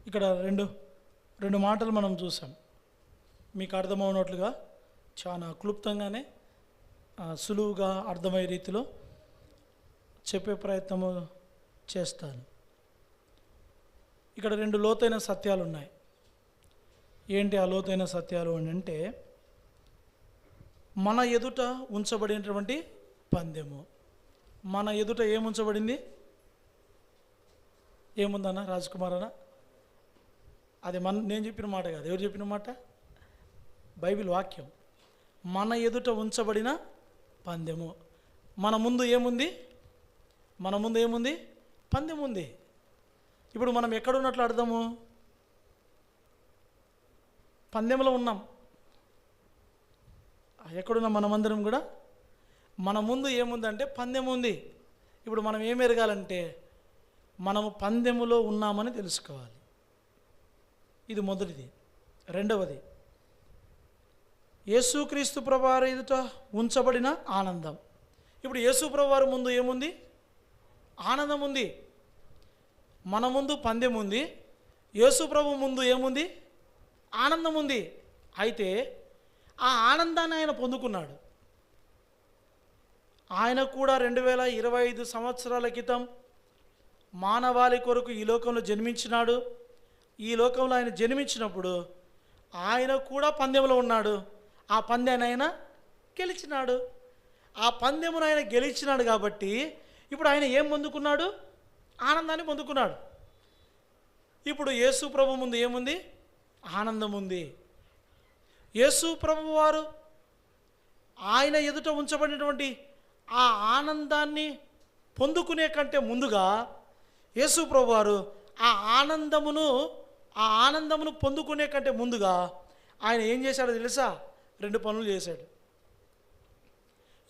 ఇక్కడ రెండు మాటలు మనం చూసాం. మీకు అర్థమవునట్లుగా చాలా క్లుప్తంగానే సులువుగా అర్థమయ్యే రీతిలో చెప్పే ప్రయత్నము చేస్తాను. ఇక్కడ రెండు లోతైన సత్యాలు ఉన్నాయి. ఏంటి ఆ లోతైన సత్యాలు అని అంటే, మన ఎదుట ఉంచబడినటువంటి పందెము. మన ఎదుట ఏముంచబడింది? ఏముందన్న రాజ్కుమార్ అన్న? అది నేను చెప్పిన మాట కాదు. ఎవరు చెప్పిన మాట? బైబిల్ వాక్యం. మన ఎదుట ఉంచబడిన పందెము. మన ముందు ఏముంది? మన ముందు ఏముంది? పందెం ఉంది. ఇప్పుడు మనం ఎక్కడున్నట్లు అర్థము? పందెంలో ఉన్నాం. ఎక్కడున్నాం? మనమందరం కూడా మన ముందు ఏముందంటే పందెం ఉంది. ఇప్పుడు మనం ఏం ఎరగాలంటే మనము పందెములో ఉన్నామని తెలుసుకోవాలి. ఇది మొదటిది. రెండవది, యేసుక్రీస్తు ప్రభువారి ఎదుట ఉంచబడిన ఆనందం. ఇప్పుడు యేసు ప్రభువారి ముందు ఏముంది? ఆనందం ఉంది. మన ముందు పందెం ఉంది. యేసు ప్రభు ముందు ఏముంది? ఆనందం ఉంది. అయితే ఆ ఆనందాన్ని ఆయన పొందుకున్నాడు. ఆయన కూడా 2025 సంవత్సరాల క్రితం మానవాళి కొరకు ఈ లోకంలో జన్మించినాడు. ఈ లోకంలో ఆయన జన్మించినప్పుడు ఆయన కూడా పందెంలో ఉన్నాడు. ఆ పందెమును ఆయన గెలిచినాడు. ఆ పందెమును ఆయన గెలిచినాడు కాబట్టి ఇప్పుడు ఆయన ఏం పొందుకున్నాడు? ఆనందాన్ని పొందుకున్నాడు. ఇప్పుడు యేసు ప్రభు ముందు ఏముంది? ఆనందం ఉంది. యేసు ప్రభు వారు ఆయన ఎదుట ఉంచబడినటువంటి ఆ ఆనందాన్ని పొందుకునే కంటే ముందుగా యేసు ప్రభు వారు ఆ ఆనందమును పొందుకునే కంటే ముందుగా ఆయన ఏం చేశాడో తెలుసా? 2 పనులు చేశాడు.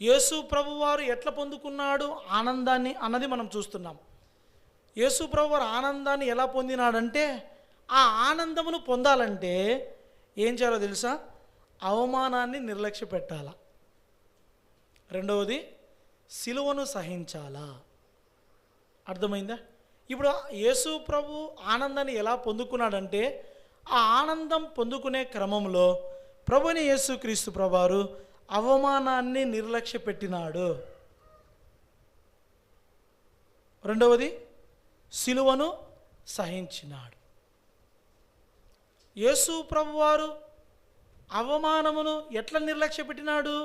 యేసు ప్రభు వారు ఎట్లా పొందుకున్నాడు ఆనందాన్ని అన్నది మనం చూస్తున్నాం. యేసు ప్రభు వారు ఆనందాన్ని ఎలా పొందినాడంటే, ఆ ఆనందమును పొందాలంటే ఏం చేయాలో తెలుసా? అవమానాన్ని నిర్లక్ష్య పెట్టాలా. రెండవది, సిలువను సహించాలా. అర్థమైందా? ఇప్పుడు యేసు ప్రభు ఆనందాన్ని ఎలా పొందుకున్నాడంటే, ఆ ఆనందం పొందుకునే క్రమంలో ప్రభుని యేసుక్రీస్తు ప్రభువారు అవమానాన్ని నిర్లక్ష్య పెట్టినాడు. రెండవది, సిలువను సహించినాడు. యేసు ప్రభువారు అవమానమును ఎట్లా నిర్లక్ష్య పెట్టినాడు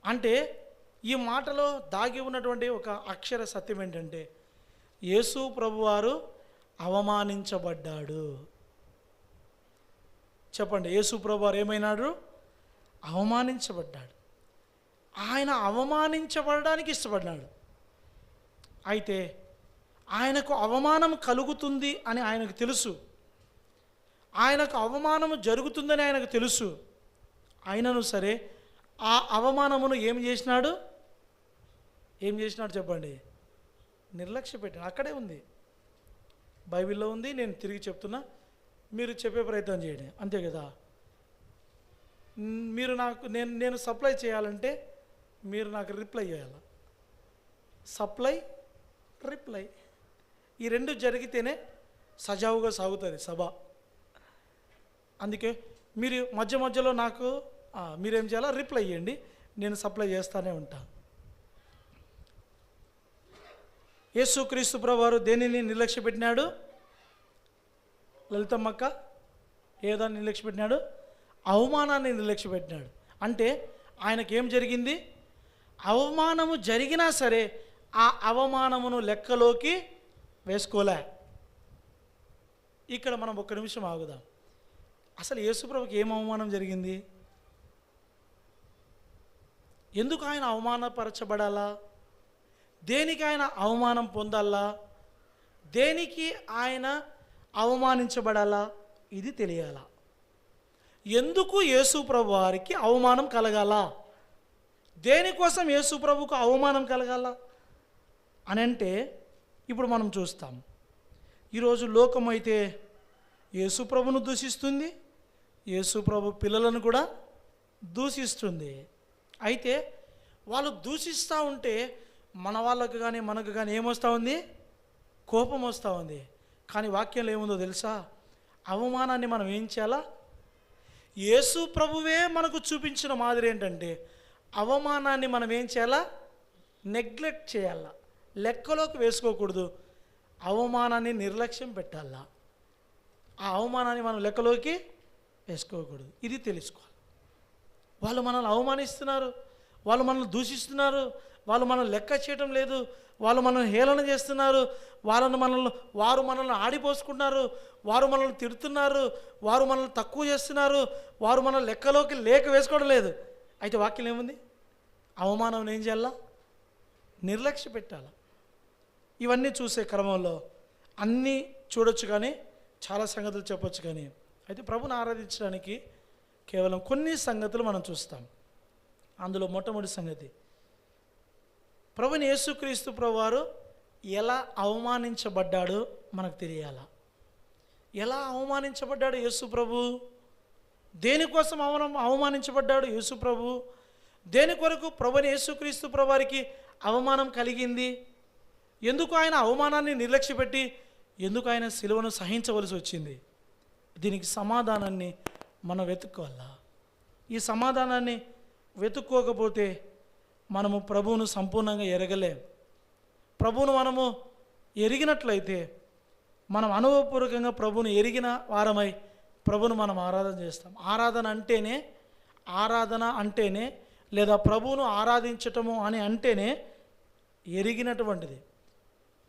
అంటే, ఈ మాటలో దాగి ఉన్నటువంటి ఒక అక్షర సత్యం ఏంటంటే, యేసు ప్రభువారు అవమానించబడ్డాడు. చెప్పండి, యేసు ప్రభువారు ఏమైనాడు? అవమానించబడ్డాడు. ఆయన అవమానించబడడానికి ఇష్టపడ్డాడు. అయితే ఆయనకు అవమానం కలుగుతుంది అని ఆయనకు తెలుసు. ఆయనకు అవమానము జరుగుతుందని ఆయనకు తెలుసు. అయినను సరే ఆ అవమానమును ఏం చేసినాడు చెప్పండి? నిర్లక్ష్య పెట్టాడు. అక్కడే ఉంది, బైబిల్లో ఉంది. నేను తిరిగి చెప్తున్నా, మీరు చెప్పే ప్రయత్నం చేయండి. అంతే కదా? మీరు నాకు నేను సప్లై చేయాలంటే మీరు నాకు రిప్లై చేయాలి. సప్లై, రిప్లై, ఈ రెండు జరిగితేనే సజావుగా సాగుతుంది సభ. అందుకే మీరు మధ్యలో నాకు మీరేం చేయాలా? రిప్లై ఇవ్వండి, నేను సప్లై చేస్తూనే ఉంటాను. యేసుక్రీస్తు ప్రభువారు దేనిని నిర్లక్ష్య పెట్టినాడు? లలితమ్మక్క, ఏదాన్ని నిర్లక్ష్య పెట్టినాడు? అవమానాన్ని నిర్లక్ష్య పెట్టినాడు. అంటే ఆయనకేం జరిగింది? అవమానము జరిగినా సరే ఆ అవమానమును లెక్కలోకి వేసుకోలే. ఇక్కడ మనం ఒక్క నిమిషం ఆగుదాం. అసలు యేసుప్రభుకి ఏం అవమానం జరిగింది? ఎందుకు ఆయన అవమానపరచబడాలా? దేనికి ఆయన అవమానం పొందాలా? దేనికి ఆయన అవమానించబడాలా? ఇది తెలియాలా. ఎందుకు యేసుప్రభు వారికి అవమానం కలగాల? దేనికోసం యేసుప్రభుకు అవమానం కలగాల అని అంటే ఇప్పుడు మనం చూస్తాం. ఈరోజు లోకం అయితే యేసుప్రభును దూషిస్తుంది, యేసుప్రభు పిల్లలను కూడా దూషిస్తుంది. అయితే వాళ్ళు దూషిస్తూ ఉంటే మన వాళ్ళకు కానీ మనకు కానీ ఏమొస్తూ ఉంది? కోపం వస్తూ ఉంది. కానీ వాక్యంలో ఏముందో తెలుసా? అవమానాన్ని మనం ఏం చేయాలా? యేసు ప్రభువే మనకు చూపించిన మాదిరి ఏంటంటే అవమానాన్ని మనం ఏం చేయాలా? నెగ్లెక్ట్ చేయాలా, లెక్కలోకి వేసుకోకూడదు. అవమానాన్ని నిర్లక్ష్యం పెట్టాలా, ఆ అవమానాన్ని మనం లెక్కలోకి వేసుకోకూడదు. ఇది తెలుసుకోవాలి. వాళ్ళు మనల్ని అవమానిస్తున్నారు, వాళ్ళు మనల్ని దూషిస్తున్నారు, వాళ్ళు మనల్ని లెక్క చేయటం లేదు, వాళ్ళు మనల్ని హేళన చేస్తున్నారు, వారు మనల్ని ఆడిపోసుకుంటున్నారు, వారు మనల్ని తిడుతున్నారు, వారు మనల్ని తక్కువ చేస్తున్నారు, వారు మనల్ని లెక్కలోకి లేక వేసుకోవడం లేదు. అయితే వాక్యం ఏముంది? అవమానం ఏం చేయాలా? నిర్లక్ష్య పెట్టాలి. ఇవన్నీ చూసే క్రమంలో అన్నీ చూడొచ్చు, కానీ చాలా సంగతులు చెప్పొచ్చు. కానీ అయితే ప్రభుని ఆరాధించడానికి కేవలం కొన్ని సంగతులు మనం చూస్తాం. అందులో మొట్టమొదటి సంగతి, ప్రభుని యేసుక్రీస్తు ప్రభువారు ఎలా అవమానించబడ్డాడో మనకు తెలియాలా. ఎలా అవమానించబడ్డాడు యేసు ప్రభు? దేనికోసం అవమానించబడ్డాడు యేసు ప్రభు? దేని కొరకు ప్రభుని యేసుక్రీస్తు ప్రభువారికి అవమానం కలిగింది? ఎందుకు ఆయన అవమానాన్ని నిర్లక్ష్యపెట్టి ఎందుకు ఆయన సిలువను సహించవలసి వచ్చింది? దీనికి సమాధానాన్ని మనం వెతుక్కోవాలా. ఈ సమాధానాన్ని వెతుక్కోకపోతే మనము ప్రభువును సంపూర్ణంగా ఎరగలేం. ప్రభువును మనము ఎరిగినట్లయితే మనం అనుభవపూర్వకంగా ప్రభువును ఎరిగిన వారమై ప్రభువును మనం ఆరాధన చేస్తాం. ఆరాధన అంటేనే లేదా ప్రభువును ఆరాధించటము అని అంటేనే ఎరిగినటువంటిది.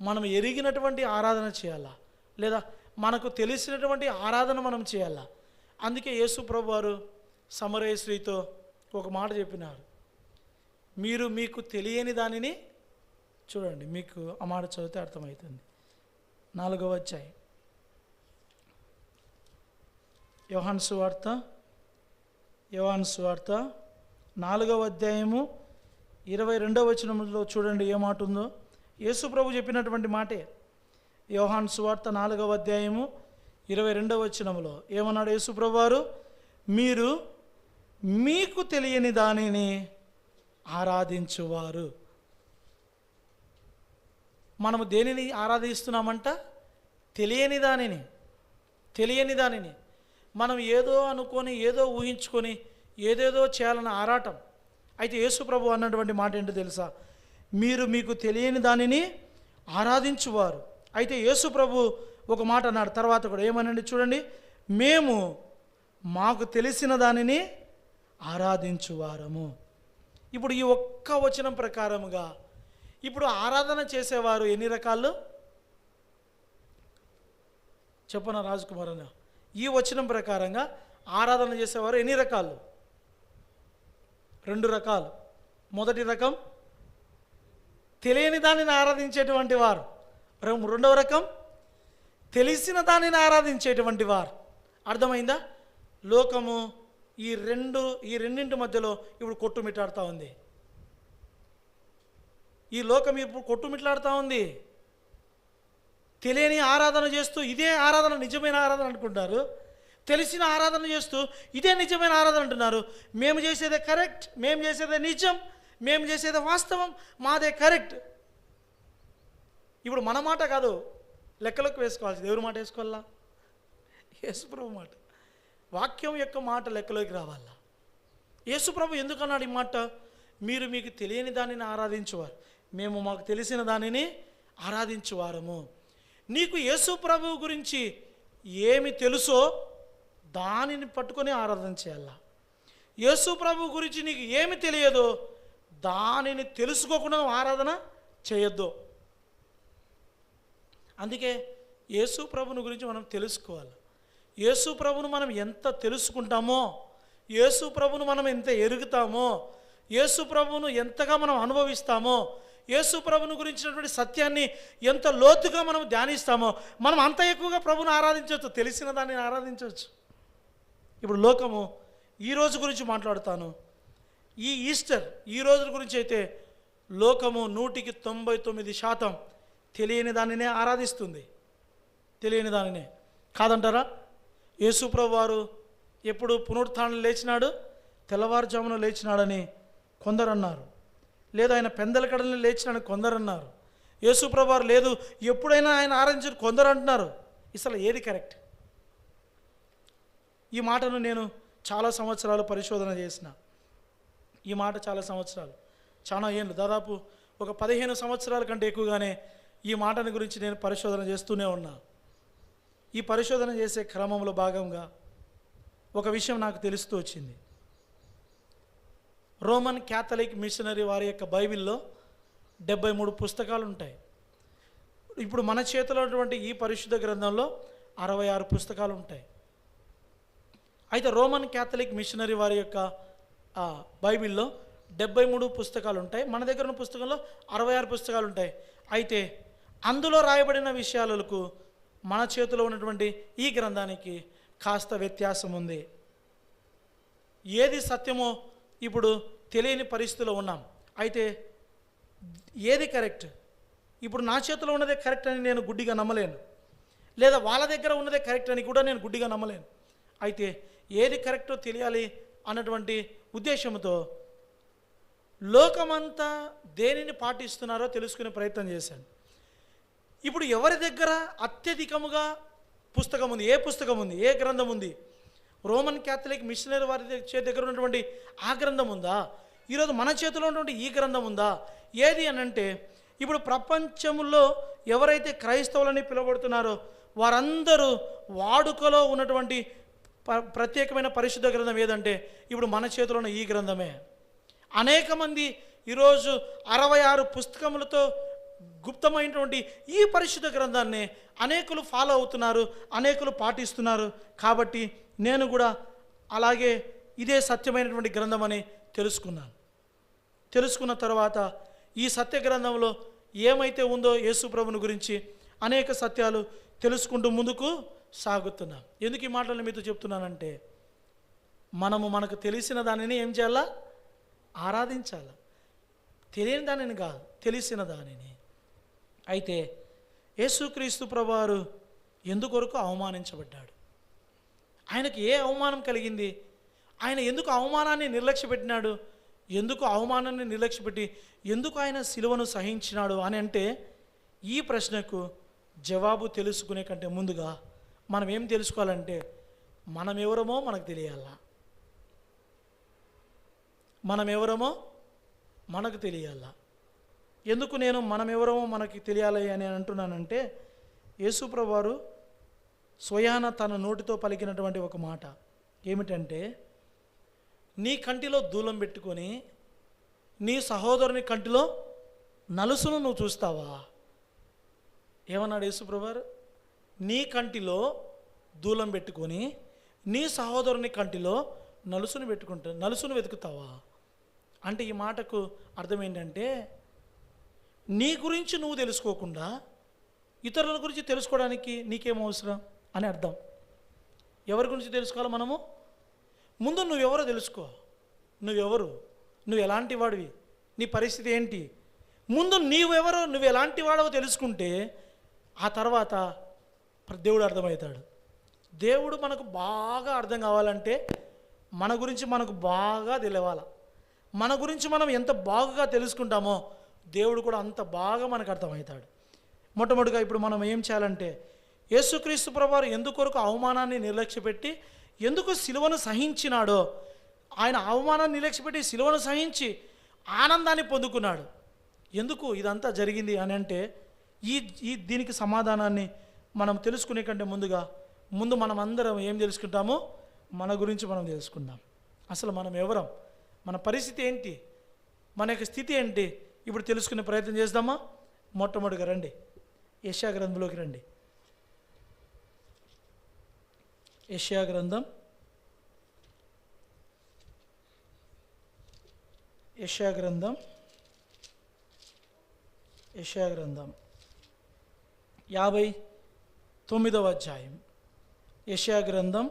మనం ఎరిగినటువంటి ఆరాధన చేయాలా, లేదా మనకు తెలిసినటువంటి ఆరాధన మనం చేయాలా. అందుకే యేసు ప్రభువారు సమరయ స్త్రీతో ఒక మాట చెప్పినారు, మీరు మీకు తెలియని దానిని చూడండి. మీకు ఆ మాట చదివితే అర్థమవుతుంది. 4వ అధ్యాయం యోహాను సువార్త 4వ అధ్యాయము 22వ వచనంలో చూడండి ఏ మాట ఉందో. యేసు ప్రభు చెప్పినటువంటి మాటే. యోహాను సువార్త 4వ అధ్యాయము 22వ వచనంలో ఏమన్నాడు యేసు ప్రభు వారు? మీరు మీకు తెలియని దానిని ఆరాధించువారు. మనము దేనిని ఆరాధిస్తున్నామంట? తెలియని దానిని. మనం ఏదో అనుకొని, ఏదో ఊహించుకొని, ఏదేదో చేయాలని ఆరాటం. అయితే యేసు ప్రభు అన్నటువంటి మాట ఏంటో తెలుసా? మీరు మీకు తెలియని దానిని ఆరాధించువారు. అయితే యేసు ప్రభు ఒక మాట అన్నాడు తర్వాత కూడా, ఏమనండి చూడండి, మేము మాకు తెలిసిన దానిని ఆరాధించువారము. ఇప్పుడు ఈ ఒక్క వచనం ప్రకారముగా ఇప్పుడు ఆరాధన చేసేవారు ఎన్ని రకాలు చెప్పన రాజకుమార్ అన్న? ఈ వచనం ప్రకారంగా ఆరాధన చేసేవారు ఎన్ని రకాలు? 2 రకాలు. మొదటి రకం తెలియని దానిని ఆరాధించేటువంటి వారు. 2వ రకం తెలిసిన దానిని ఆరాధించేటువంటి వారు. అర్థమైందా? లోకము ఈ రెండింటి మధ్యలో ఇప్పుడు కొట్టుమిట్లాడుతూ ఉంది. ఈ లోకం ఇప్పుడు కొట్టుమిట్లాడుతూ ఉంది. తెలియని ఆరాధన చేస్తూ ఇదే ఆరాధన నిజమైన ఆరాధన అనుకుంటారు, తెలిసిన ఆరాధన చేస్తూ ఇదే నిజమైన ఆరాధన అంటున్నారు. మేము చేసేదే కరెక్ట్, మేము చేసేదే నిజం, మేము చేసేదే వాస్తవం, మాదే కరెక్ట్. ఇప్పుడు మన మాట కాదు లెక్కలోకి వేసుకోవాల్సింది. ఎవరి మాట వేసుకోవాలా? యేసుప్రభు మాట, వాక్యం యొక్క మాట లెక్కలోకి రావాలా. యేసుప్రభు ఎందుకన్నాడు ఈ మాట? మీరు మీకు తెలియని దానిని ఆరాధించువారు, మేము మాకు తెలిసిన దానిని ఆరాధించువారము. నీకు యేసుప్రభు గురించి ఏమి తెలుసో దానిని పట్టుకొని ఆరాధన చేయాలా. యేసుప్రభు గురించి నీకు ఏమి తెలియదో దానిని తెలుసుకోకుండా ఆరాధన చేయొద్దు. అందుకే యేసు ప్రభుని గురించి మనం తెలుసుకోవాలి. యేసు ప్రభును మనం ఎంత తెలుసుకుంటామో, యేసు ప్రభును మనం ఎంత ఎరుగుతామో, యేసు ప్రభును ఎంతగా మనం అనుభవిస్తామో, యేసు ప్రభుని గురించినటువంటి సత్యాన్ని ఎంత లోతుగా మనం ధ్యానిస్తామో మనం అంత ఎక్కువగా ప్రభుని ఆరాధించవచ్చు, తెలిసిన దాన్ని ఆరాధించవచ్చు. ఇప్పుడు లోకము ఈ రోజు గురించి మాట్లాడుతాను. ఈ ఈస్టర్ ఈ రోజు గురించి అయితే లోకము 99% తెలియని దానినే ఆరాధిస్తుంది. తెలియని దానినే కాదంటారా? యేసు ప్రభు వారు ఎప్పుడు పునరుత్థానం లేచినాడు? తెల్లవారుజామున లేచినాడని కొందరు అన్నారు. లేదు ఆయన పెందల కడలని లేచినాడని కొందరు అన్నారు. యేసు ప్రభు వారు లేదు ఎప్పుడైనా ఆయన ఆరాధించారు కొందరు అంటున్నారు. అసలు ఏది కరెక్ట్? ఈ మాటను నేను చాలా సంవత్సరాలు పరిశోధన చేసిన. ఈ మాట చాలా ఏళ్ళు, దాదాపు ఒక 15 సంవత్సరాల కంటే ఎక్కువగానే ఈ మాటని గురించి నేను పరిశోధన చేస్తూనే ఉన్నా. ఈ పరిశోధన చేసే క్రమంలో భాగంగా ఒక విషయం నాకు తెలుస్తూ వచ్చింది. రోమన్ క్యాథలిక్ మిషనరీ వారి యొక్క బైబిల్లో 73 పుస్తకాలు ఉంటాయి. ఇప్పుడు మన చేతిలో ఉన్నటువంటి ఈ పరిశుద్ధ గ్రంథంలో 66 పుస్తకాలు ఉంటాయి. అయితే రోమన్ క్యాథలిక్ మిషనరీ వారి యొక్క బైబిల్లో 73 పుస్తకాలు ఉంటాయి. మన దగ్గర ఉన్న పుస్తకంలో 66 పుస్తకాలు ఉంటాయి. అయితే అందులో రాయబడిన విషయాలకు మన చేతిలో ఉన్నటువంటి ఈ గ్రంథానికి కాస్త వ్యత్యాసం ఉంది. ఏది సత్యమో ఇప్పుడు తెలియని పరిస్థితిలో ఉన్నాం. అయితే ఏది కరెక్ట్? ఇప్పుడు నా చేతిలో ఉన్నదే కరెక్ట్ అని నేను గుడ్డిగా నమ్మలేను, లేదా వాళ్ళ దగ్గర ఉన్నదే కరెక్ట్ అని కూడా నేను గుడ్డిగా నమ్మలేను. అయితే ఏది కరెక్టో తెలియాలి అన్నటువంటి ఉద్దేశంతో లోకమంతా దేనిని పాటిస్తున్నారో తెలుసుకునే ప్రయత్నం చేశాను. ఇప్పుడు ఎవరి దగ్గర అత్యధికముగా పుస్తకం ఉంది, ఏ పుస్తకం ఉంది, ఏ గ్రంథం ఉంది? రోమన్ క్యాథలిక్ మిషనరీ వారి దగ్గర ఉన్నటువంటి ఆ గ్రంథం ఉందా? ఈరోజు మన చేతిలో ఉన్నటువంటి ఈ గ్రంథం ఉందా? ఏది అని అంటే, ఇప్పుడు ప్రపంచంలో ఎవరైతే క్రైస్తవులని పిలువబడుతున్నారో వారందరూ వాడుకలో ఉన్నటువంటి ప్రత్యేకమైన పరిశుద్ధ గ్రంథం ఏదంటే ఇప్పుడు మన చేతిలో ఉన్న ఈ గ్రంథమే. అనేక మంది ఈరోజు 66 పుస్తకములతో గుప్తమైనటువంటి ఈ పరిశుద్ధ గ్రంథాన్ని అనేకులు ఫాలో అవుతున్నారు, అనేకులు పాటిస్తున్నారు. కాబట్టి నేను కూడా అలాగే ఇదే సత్యమైనటువంటి గ్రంథం అని తెలుసుకున్నాను. తెలుసుకున్న తర్వాత ఈ సత్య గ్రంథంలో ఏమైతే ఉందో యేసు ప్రభుని గురించి అనేక సత్యాలు తెలుసుకుంటూ ముందుకు సాగుతున్నాం. ఎందుకు ఈ మాటలు మీతో చెప్తున్నానంటే, మనకు తెలిసిన దానిని ఏం చేయాలా? ఆరాధించాలి. తెలియని దానిని కాదు, తెలిసిన దానిని. అయితే యేసుక్రీస్తు ప్రభువారు ఎందుకొరకు అవమానించబడ్డాడు? ఆయనకు ఏ అవమానం కలిగింది? ఆయన ఎందుకు అవమానాన్ని నిర్లక్ష్యపెట్టినాడు? ఎందుకు అవమానాన్ని నిర్లక్ష్యపెట్టి ఎందుకు ఆయన సిలువను సహించినాడు అని అంటే, ఈ ప్రశ్నకు జవాబు తెలుసుకునే కంటే ముందుగా మనం ఏం తెలుసుకోవాలంటే, మనం ఎవరమో మనకు తెలియాలా. మనం ఎవరమో మనకు తెలియాలా. ఎందుకు నేను మనం ఎవరమో మనకి తెలియాలి అని అంటున్నానంటే, యేసు ప్రభువారు స్వయాన తన నోటితో పలికినటువంటి ఒక మాట ఏమిటంటే, నీ కంటిలో దూలం పెట్టుకొని నీ సహోదరుని కంటిలో నలుసును నువ్వు చూస్తావా? ఏమన్నాడు యేసు ప్రభువారు? నీ కంటిలో దూలం పెట్టుకొని నీ సహోదరుని కంటిలో నలుసును వెతుకుతావా? అంటే ఈ మాటకు అర్థం ఏంటంటే, నీ గురించి నువ్వు తెలుసుకోకుండా ఇతరుల గురించి తెలుసుకోవడానికి నీకేం అవసరం అని అర్థం. ఎవరి గురించి తెలుసుకోవాలి మనము? ముందు నువ్వెవరో తెలుసుకో. నువ్వు ఎలాంటి వాడివి, నీ పరిస్థితి ఏంటి? ముందు నువ్వెవరో, నువ్వు ఎలాంటి వాడవో తెలుసుకుంటే ఆ తర్వాత దేవుడు అర్థమవుతాడు. దేవుడు మనకు బాగా అర్థం కావాలంటే మన గురించి మనకు బాగా తెలియాలి. మన గురించి మనం ఎంత బాగా తెలుసుకుంటామో దేవుడు కూడా అంత బాగా మనకు అర్థమవుతాడు. మొట్టమొదటిగా ఇప్పుడు మనం ఏం చేయాలంటే, యేసుక్రీస్తు ప్రభువారు ఎందుకొరకు అవమానాన్ని నిర్లక్ష్యపెట్టి ఎందుకు సిలువను సహించినాడో, ఆయన అవమానాన్ని నిర్లక్ష్యపెట్టి సిలువను సహించి ఆనందాన్ని పొందుకున్నాడు. ఎందుకు ఇదంతా జరిగింది అని అంటే, దీనికి సమాధానాన్ని మనం తెలుసుకునే కంటే ముందు మనం అందరం ఏం తెలుసుకుంటామో మన గురించి మనం తెలుసుకుందాం. అసలు మనం ఎవరం, మన పరిస్థితి ఏంటి, మన యొక్క స్థితి ఏంటి ఇప్పుడు తెలుసుకునే ప్రయత్నం చేద్దామా? మొట్టమొదటిగా రండి, యెషయా గ్రంథంలోకి రండి. యెషయా గ్రంథం 59వ అధ్యాయం. యెషయా గ్రంథం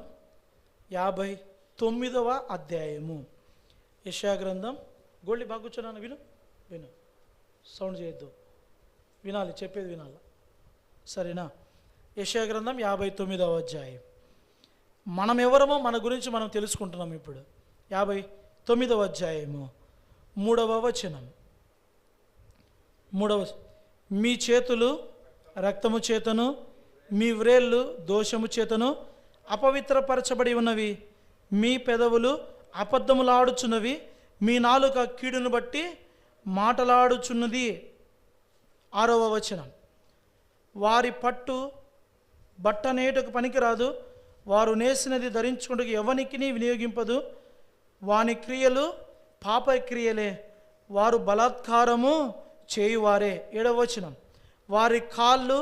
59వ అధ్యాయము. యెషయా గ్రంథం, గోల్డ్ బాగా కూర్చున్నాను, విను, సౌండ్ చేయొద్దు, వినాలి, చెప్పేది వినాలి, సరేనా? యెషయా గ్రంథం 59వ అధ్యాయం. మనం ఎవరమో మన గురించి మనం తెలుసుకుంటున్నాం. ఇప్పుడు 59వ అధ్యాయము 3వ వచనం. మీ చేతులు రక్తము చేతను మీ వ్రేళ్ళు దోషము చేతను అపవిత్రపరచబడి ఉన్నవి, మీ పెదవులు అబద్ధములాడుచున్నవి, మీ నాలుక కీడును బట్టి మాటలాడుచున్నది. 6వ వచనం, వారి పట్టు బట్ట నేటకు పనికిరాదు, వారు నేసినది ధరించుకుంటూ ఎవనికి వినియోగింపదు, వాని క్రియలు పాప క్రియలే, వారు బలాత్కారము చేయువారే. 7వ వచనం, వారి కాళ్ళు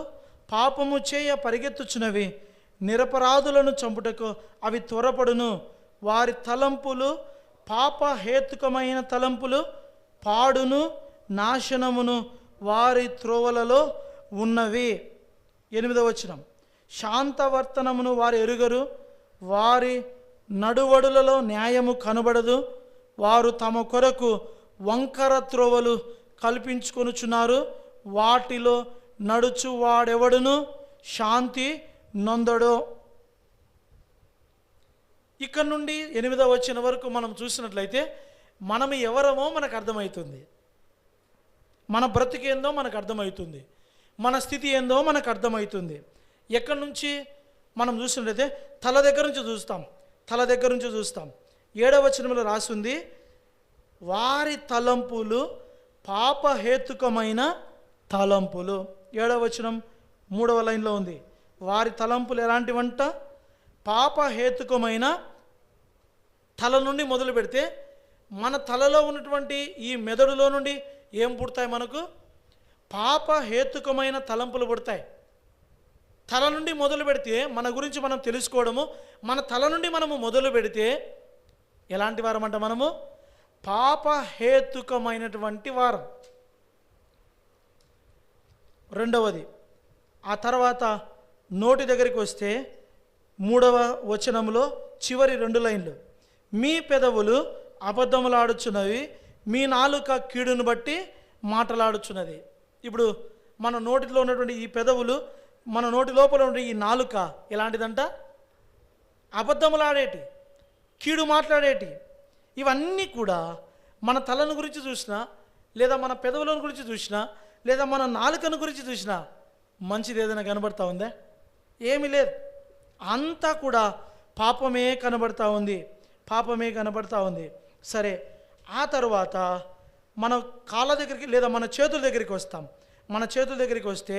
పాపము చేయ పరిగెత్తుచున్నవి, నిరపరాధులను చంపుటకు అవి త్వరపడును, వారి తలంపులు పాపహేతుకమైన తలంపులు, పాడును నాశనమును వారి త్రోవలలో ఉన్నవి. 8వ వచనం, శాంతవర్తనమును వారు ఎరుగరు, వారి నడువడులలో న్యాయము కనబడదు, వారు తమ కొరకు వంకర త్రోవలు కల్పించుకొనుచున్నారు, వాటిలో నడుచు వాడెవడును శాంతి నొందడు. ఇక్కడ నుండి 8వ వచనం వరకు మనం చూసినట్లయితే మనం ఎవరమో మనకు అర్థమవుతుంది, మన బ్రతికేందో మనకు అర్థమవుతుంది, మన స్థితి ఏందో మనకు అర్థమవుతుంది. ఎక్కడి నుంచి మనం చూసినట్లయితే తల దగ్గర నుంచి చూస్తాం. 7వ వచనంలో రాసింది, వారి తలంపులు పాపహేతుకమైన తలంపులు. 7వ వచనం 3వ లైన్లో ఉంది, వారి తలంపులు ఎలాంటివంట? పాపహేతుకమైన. తల నుండి మొదలు పెడితే మన తలలో ఉన్నటువంటి ఈ మెదడులో నుండి ఏం పుడతాయి? మనకు పాపహేతుకమైన తలంపులు పుడతాయి. తల నుండి మొదలు పెడితే మన గురించి మనం తెలుసుకోవడము, మన తల నుండి మనము మొదలు పెడితే ఎలాంటి వారం అంట? మనము పాపహేతుకమైనటువంటి వారం. రెండవది, ఆ తర్వాత నోటి దగ్గరికి వస్తే 3వ వచనంలో చివరి 2 లైన్లు, మీ పెదవులు అబద్ధములాడుచున్నవి, మీ నాలుక కీడును బట్టి మాటలాడుచున్నది. ఇప్పుడు మన నోటిలో ఉన్నటువంటి ఈ పెదవులు, మన నోటి లోపల ఉండే ఈ నాలుక ఎలాంటిదంట? అబద్ధములాడేటి, కీడు మాట్లాడేటి. ఇవన్నీ కూడా మన తలను గురించి చూసినా, లేదా మన పెదవులను గురించి చూసినా, లేదా మన నాలుకను గురించి చూసినా మంచిది ఏదైనా కనబడతా ఉందా? ఏమీ లేదు. అంతా కూడా పాపమే కనబడతా ఉంది. సరే, ఆ తర్వాత మన కాళ్ళ దగ్గరికి లేదా మన చేతుల దగ్గరికి వస్తాం. మన చేతుల దగ్గరికి వస్తే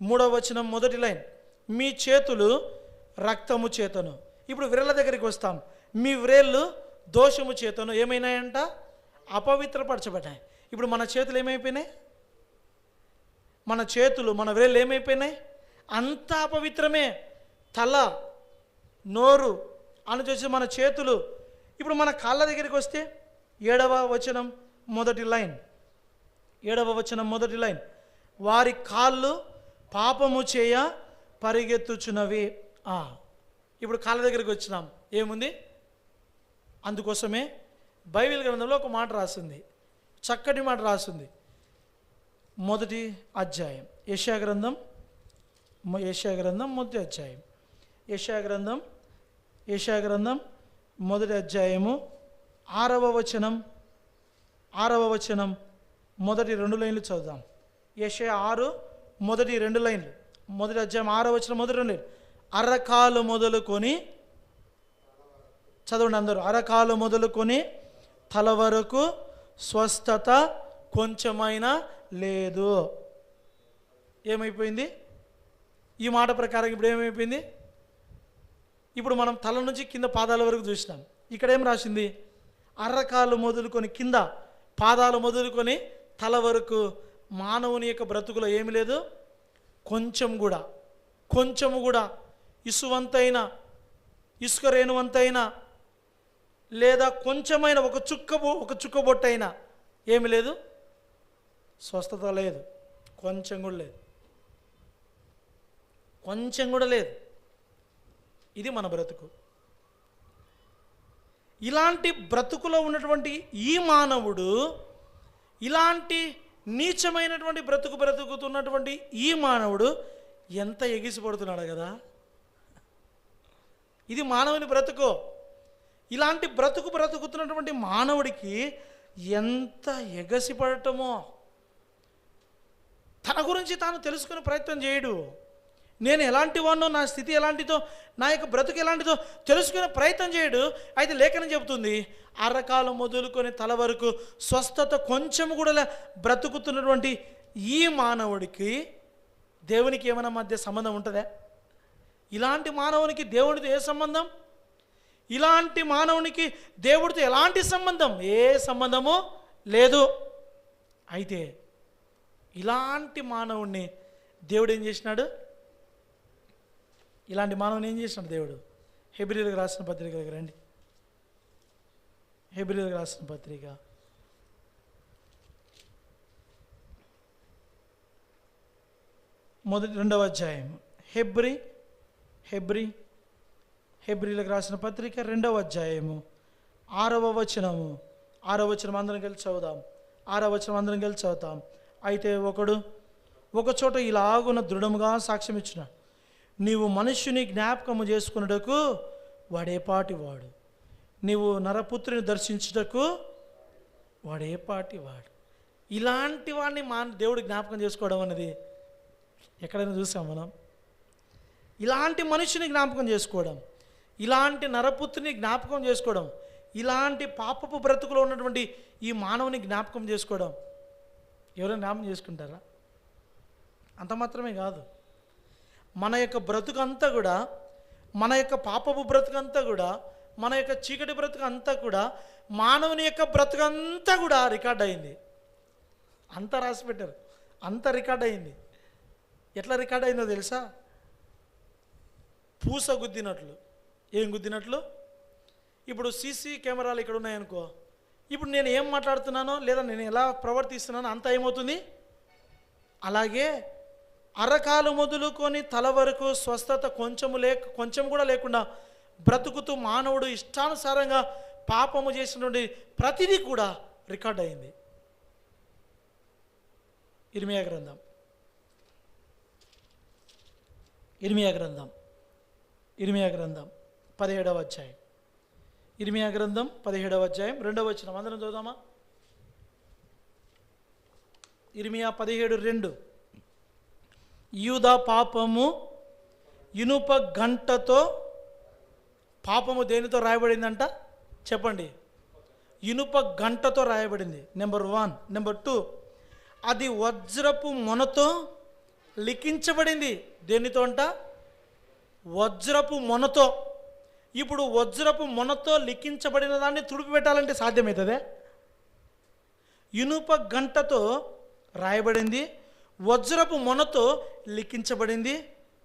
3వ వచనం 1వ లైన్, మీ చేతులు రక్తము చేతను. ఇప్పుడు వ్రేళ్ళ దగ్గరికి వస్తాం. మీ వ్రేళ్ళు దోషము చేతను ఏమైనాయంట? అపవిత్రపరచబడ్డాయి. ఇప్పుడు మన చేతులు ఏమైపోయినాయి? మన వ్రేళ్ళు ఏమైపోయినాయి? అంతా అపవిత్రమే. తల, నోరు అని చూసి మన చేతులు. ఇప్పుడు మన కాళ్ళ దగ్గరికి వస్తే 7వ వచనం 1వ లైన్, వారి కాళ్ళు పాపము చేయ పరిగెత్తుచున్నవి. ఇప్పుడు కాళ్ళ దగ్గరికి వచ్చినాం. ఏముంది? అందుకోసమే బైబిల్ గ్రంథంలో ఒక మాట రాసింది, చక్కటి మాట రాసింది. 1వ అధ్యాయం యెషయా గ్రంథం 1వ అధ్యాయం, యెషయా గ్రంథం 1వ అధ్యాయము 6వ వచనం మొదటి 2 లైన్లు చదువుదాం. యెషయా 6 మొదటి 2 లైన్లు, 1వ అధ్యాయం 6వ వచనం మొదటి 2 లైన్లు. అరకాలు మొదలుకొని, చదవండి అందరూ, అరకాలు మొదలుకొని తల వరకు స్వస్థత కొంచెమైనా లేదు. ఏమైపోయింది? ఈ మాట ప్రకారం ఇప్పుడు ఏమైపోయింది? ఇప్పుడు మనం తల నుంచి కింద పాదాల వరకు చూసినాం. ఇక్కడ ఏం రాసింది? అరకాలు మొదలుకొని కింద పాదాలు మొదలుకొని తల వరకు మానవుని యొక్క బ్రతుకులో ఏమి లేదు. కొంచెము కూడా ఇసువంతైనా, ఇసుక రేణువంతైనా, లేదా కొంచెమైన ఒక చుక్క బొట్టైనా ఏమి లేదు, స్వస్థత లేదు. కొంచెం కూడా లేదు. ఇది మన బ్రతుకు. ఇలాంటి బ్రతుకులో ఉన్నటువంటి ఈ మానవుడు, ఇలాంటి నీచమైనటువంటి బ్రతుకుతున్నటువంటి ఈ మానవుడు ఎంత ఎగిసిపడుతున్నాడు కదా. ఇది మానవుని బ్రతుకు. ఇలాంటి బ్రతుకుతున్నటువంటి మానవుడికి ఎంత ఎగసిపడటమో. తన గురించి తాను తెలుసుకునే ప్రయత్నం చేయడు. నేను ఎలాంటి వాడినో, నా స్థితి ఎలాంటిదో, నా యొక్క బ్రతుకు ఎలాంటిదో తెలుసుకునే ప్రయత్నం చేయడు. అయితే లేఖనం చెబుతుంది, అరకాలు మొదలుకొని తల వరకు స్వస్థత కొంచెం కూడా బ్రతుకుతున్నటువంటి ఈ మానవుడికి దేవునికి ఏమైనా మధ్య సంబంధం ఉంటుందా? ఇలాంటి మానవునికి దేవుడితో ఏ సంబంధం? ఇలాంటి మానవునికి దేవుడితో ఎలాంటి సంబంధం? ఏ సంబంధము లేదు. అయితే ఇలాంటి మానవుణ్ణి దేవుడు ఏం చేసినాడు? ఇలాంటి మానవుని ఏం చేసినాడు దేవుడు? హెబ్రీయులకు రాసిన పత్రిక దగ్గర రండి. హెబ్రీయులకు రాసిన పత్రిక 2వ అధ్యాయం. హెబ్రీయులకు రాసిన పత్రిక 2వ అధ్యాయము 6వ వచనము. 6వ వచనం అందరం కలిసి చదువుదాం. 6వ వచనం అందరం కలిసి చదువుతాం. అయితే ఒకడు ఒక చోట ఇలాగున దృఢముగా సాక్ష్యం ఇచ్చిన, నీవు మనుష్యుని జ్ఞాపకము చేసుకున్నటకు వాడేపాటి వాడు, నీవు నరపుత్రుని దర్శించుటకు వాడేపాటి వాడు. ఇలాంటి వాడిని దేవుడు జ్ఞాపకం చేసుకోవడం అనేది ఎక్కడైనా చూసాం మనం? ఇలాంటి మనుషుని జ్ఞాపకం చేసుకోవడం, ఇలాంటి నరపుత్రుని జ్ఞాపకం చేసుకోవడం, ఇలాంటి పాపపు బ్రతుకులో ఉన్నటువంటి ఈ మానవుని జ్ఞాపకం చేసుకోవడం ఎవరైనా జ్ఞాపకం చేసుకుంటారా? అంత మాత్రమే కాదు, మన యొక్క బ్రతుకంతా కూడా, మన యొక్క పాపపు బ్రతుకంతా కూడా, మన యొక్క చీకటి బ్రతుకు అంతా కూడా, మానవుని యొక్క బ్రతుకంతా కూడా రికార్డ్ అయింది. అంతా రాసి పెట్టారు, అంతా రికార్డ్ అయింది. ఎట్లా రికార్డ్ అయిందో తెలుసా? పూస గుద్దినట్లు. ఏం గుద్దినట్లు? ఇప్పుడు సీసీ కెమెరాలు ఇక్కడ ఉన్నాయనుకో, ఇప్పుడు నేను ఏం మాట్లాడుతున్నానో లేదా నేను ఎలా ప్రవర్తిస్తున్నానో అంతా ఏమవుతుంది? అలాగే అరకాలు మొదలుకొని తల వరకు స్వస్థత కొంచెం కూడా లేకుండా బ్రతుకుతూ మానవుడు ఇష్టానుసారంగా పాపము చేసినటువంటి ప్రతిదీ కూడా రికార్డ్ అయింది. ఇర్మియా గ్రంథం 17వ అధ్యాయం. ఇర్మియా గ్రంథం 17వ అధ్యాయం 2వ వచనం అందరం చదువుదామా? ఇర్మియా 17:2. యూదా పాపము ఇనుప గంటతో, పాపము దేనితో రాయబడిందంట చెప్పండి? ఇనుప గంటతో రాయబడింది. నెంబర్ 1. నెంబర్ 2, అది వజ్రపు మొనతో లిఖించబడింది. దేనితో అంట? వజ్రపు మొనతో. ఇప్పుడు వజ్రపు మొనతో లిఖించబడిన దాన్ని తుడిపిపెట్టాలంటే సాధ్యమవుతుందే? ఇనుప గంటతో రాయబడింది, వజ్రపు మొనతో లిఖించబడింది.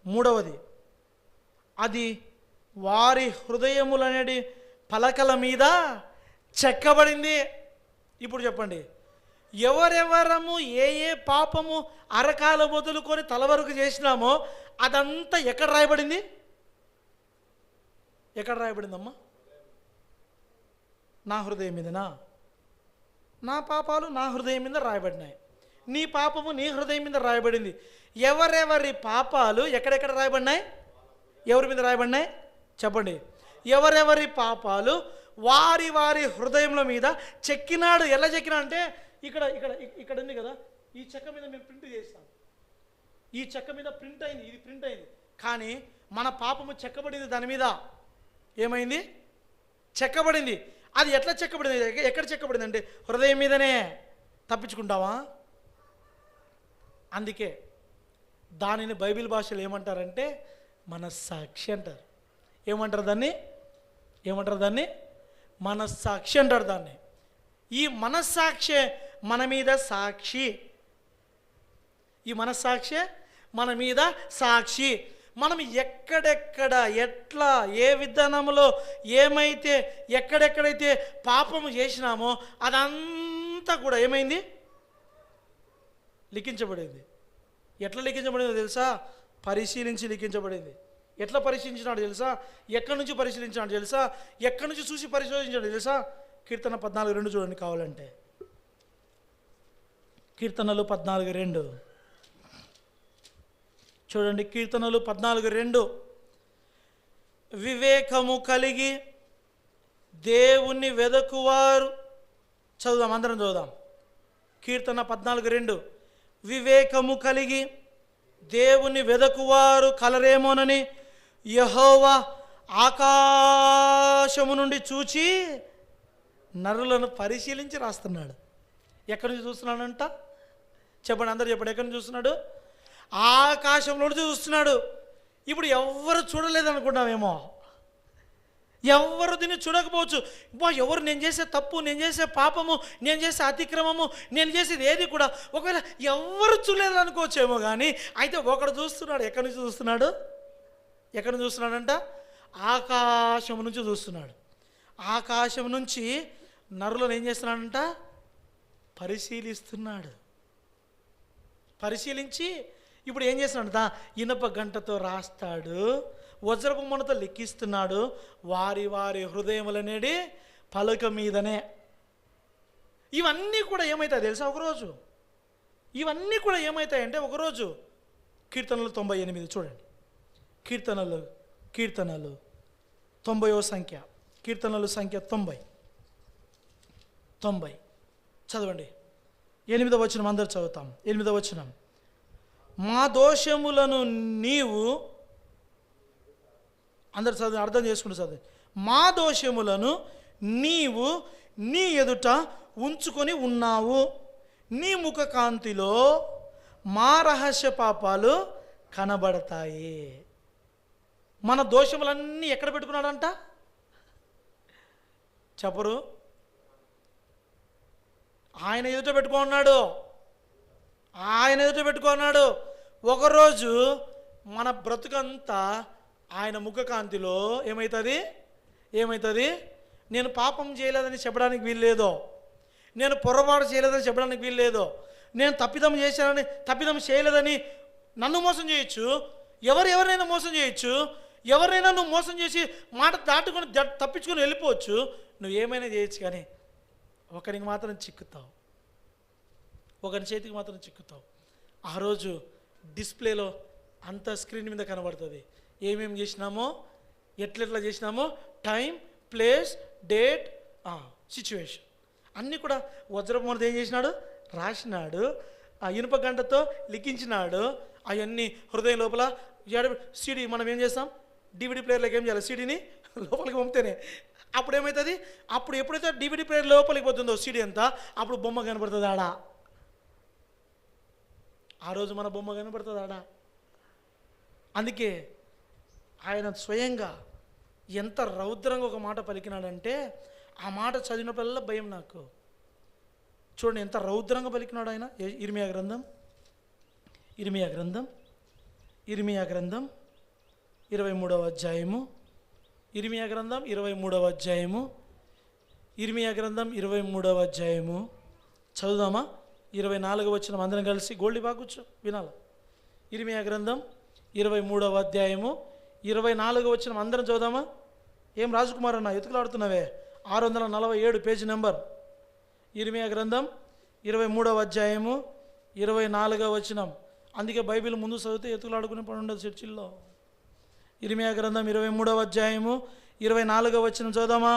3వది, అది వారి హృదయములనేది పలకల మీద చెక్కబడింది. ఇప్పుడు చెప్పండి, ఎవరెవరము ఏ ఏ పాపము అరకాల మొదలుకొని తల వరకు చేసినామో అదంతా ఎక్కడ రాయబడింది? ఎక్కడ రాయబడిందమ్మా? నా హృదయం మీదనా? నా పాపాలు నా హృదయం మీద రాయబడినాయి, నీ పాపము నీ హృదయం మీద రాయబడింది. ఎవరెవరి పాపాలు ఎక్కడెక్కడ రాయబడినాయి? ఎవరి మీద రాయబడినాయి చెప్పండి? ఎవరెవరి పాపాలు వారి వారి హృదయముల మీద చెక్కినాడు. ఎలా చెక్కినా అంటే ఇక్కడ ఇక్కడ ఇక్కడ ఉంది కదా, ఈ చెక్క మీద మేము ప్రింట్ చేస్తాం, ఈ చెక్క మీద ప్రింట్ అయింది, ఇది ప్రింట్ అయింది. కానీ మన పాపము చెక్కబడింది, దాని మీద ఏమైంది? చెక్కబడింది. అది ఎట్లా చెక్కబడింది? ఎక్కడ చెక్కబడింది అంటే హృదయం మీదనే. తప్పించుకుంటావా? అందుకే దానిని బైబిల్ భాషలో ఏమంటారంటే మనస్సాక్షి అంటారు. ఏమంటారు దాన్ని? మనస్సాక్షి అంటారు దాన్ని. ఈ మనస్సాక్షి మన మీద సాక్షి. ఈ మనస్సాక్షి మన మీద సాక్షి. మనం ఎక్కడెక్కడ ఎట్లా ఏ విధానంలో ఏమైతే ఎక్కడెక్కడైతే పాపము చేసినామో అదంతా కూడా ఏమైంది? లిఖించబడింది. ఎట్లా లిఖించబడిందో తెలుసా? పరిశీలించి లిఖించబడింది. ఎట్లా పరిశీలించినాడు తెలుసా? ఎక్కడి నుంచి పరిశీలించినాడు తెలుసా? ఎక్కడి నుంచి చూసి పరిశోధించాడు తెలుసా? కీర్తన 14:2 చూడండి కావాలంటే. కీర్తనలు 14:2 చూడండి. కీర్తనలు 14:2. వివేకము కలిగి దేవుణ్ణి వెదకువారు, చదువుదాం, అందరం చదువుదాం. కీర్తన 14:2. వివేకము కలిగి దేవుని వెదకువారు కలరేమోనని యెహోవా ఆకాశము నుండి చూచి నరులను పరిశీలించి రాస్తున్నాడు. ఎక్కడి నుంచి చూస్తున్నాడంట? చెప్పండి, అందరూ చెప్పండి, ఎక్కడి నుంచి చూస్తున్నాడు? ఆకాశంలో నుంచి చూస్తున్నాడు. ఇప్పుడు ఎవ్వరు చూడలేదనుకున్నామేమో, ఎవ్వరు దీన్ని చూడకపోవచ్చు. ఎవరు నేను చేసే తప్పు, నేను చేసే పాపము, నేను చేసే అతిక్రమము, నేను చేసేది ఏది కూడా ఒకవేళ ఎవ్వరు చూడలేదు అనుకోవచ్చేమో. కానీ అయితే ఒకడు చూస్తున్నాడు. ఎక్కడి నుంచి చూస్తున్నాడు? ఎక్కడి నుంచి చూస్తున్నాడంట? ఆకాశం నుంచి చూస్తున్నాడు. ఆకాశం నుంచి నరులను ఏం చేస్తున్నాడంట? పరిశీలిస్తున్నాడు. పరిశీలించి ఇప్పుడు ఏం చేస్తున్నాడంట? ఇనప గంటతో రాస్తాడు, వజ్రపు మొనతో లెక్కిస్తున్నాడు. వారి వారి హృదయములనేది పలక మీదనే. ఇవన్నీ కూడా ఏమవుతాయి తెలుసా? ఒకరోజు ఇవన్నీ కూడా ఏమవుతాయంటే ఒకరోజు కీర్తనలు 98 చూడండి. కీర్తనలు 90వ సంఖ్య, కీర్తనలు సంఖ్య 90 చదవండి. 8వ వచనం అందరు చదువుతాం. 8వ వచనం, మా దోషములను నీవు, అందరు చదువు, అర్థం చేసుకుంటూ చదువు. మా దోషములను నీవు నీ ఎదుట ఉంచుకొని ఉన్నావు, నీ ముఖ కాంతిలో మా రహస్య పాపాలు కనబడతాయి. మన దోషములన్నీ ఎక్కడ పెట్టుకున్నాడంట? చెప్పరు? ఆయన ఎదుట పెట్టుకున్నాడు. ఆయన ఎదుట పెట్టుకున్నాడు. ఒకరోజు మన బ్రతుకంతా ఆయన ముఖకాంతిలో ఏమవుతుంది? నేను పాపం చేయలేదని చెప్పడానికి వీల్లేదో, నేను పొరపాటు చేయలేదని చెప్పడానికి వీల్లేదో, నేను తప్పిదం చేయలేదని నన్ను మోసం చేయొచ్చు, ఎవరైనా మోసం చేయొచ్చు, ఎవరైనా నువ్వు మోసం చేసి మాట దాటుకొని తప్పించుకొని వెళ్ళిపోవచ్చు, నువ్వు ఏమైనా చేయొచ్చు. కానీ ఒకరికి మాత్రం చిక్కుతావు, ఒకరి చేతికి మాత్రం చిక్కుతావు. ఆ రోజు డిస్ప్లేలో అంత స్క్రీన్ మీద కనబడుతుంది. ఏమేమి చేసినామో, ఎట్లెట్లా చేసినామో, టైం, ప్లేస్, డేట్, సిచ్యువేషన్ అన్నీ కూడా వజ్రపు మొనతో ఏం చేసినాడు? రాసినాడు. ఆ ఇనుప గంటతో లిఖించినాడు. అవన్నీ హృదయం లోపల సీడీ మనం ఏం చేస్తాం? DVD ప్లేయర్లోకి ఏం చేయాలి? సీడీని లోపలికి పంపితేనే అప్పుడు ఏమవుతుంది? అప్పుడు ఎప్పుడైతే DVD ప్లేయర్ లోపలికి పోతుందో సీడీ అంతా, అప్పుడు బొమ్మ కనబడుతుంది ఆడ. ఆ రోజు మన బొమ్మ కనబడుతుంది ఆడ. అందుకే ఆయన స్వయంగా ఎంత రౌద్రంగా ఒక మాట పలికినాడంటే, ఆ మాట చదివినప్పుడల్లా భయం నాకు. చూడండి ఎంత రౌద్రంగా పలికినాడు ఆయన. ఇర్మియా గ్రంథం 23వ అధ్యాయము, ఇర్మియా గ్రంథం 23వ అధ్యాయము చదువుదామా? 24వ వచనం అందరం కలిసి గోల్డ్ బాగుచ్చు వినాలి. ఇర్మియా గ్రంథం 23వ అధ్యాయము 24వ వచనం అందరం చదువుదామా? ఏం రాజకుమార్ అన్న ఎతుకులాడుతున్నావే? 647 పేజీ నెంబర్. ఇర్మియా గ్రంథం 23వ అధ్యాయము 24వ వచనం. అందుకే బైబిల్ ముందు చదివితే ఎతుకులాడుకునే పని ఉండదు చర్చిల్లో. ఇర్మియా గ్రంథం 23వ అధ్యాయము 24వ వచనం చదువుదామా?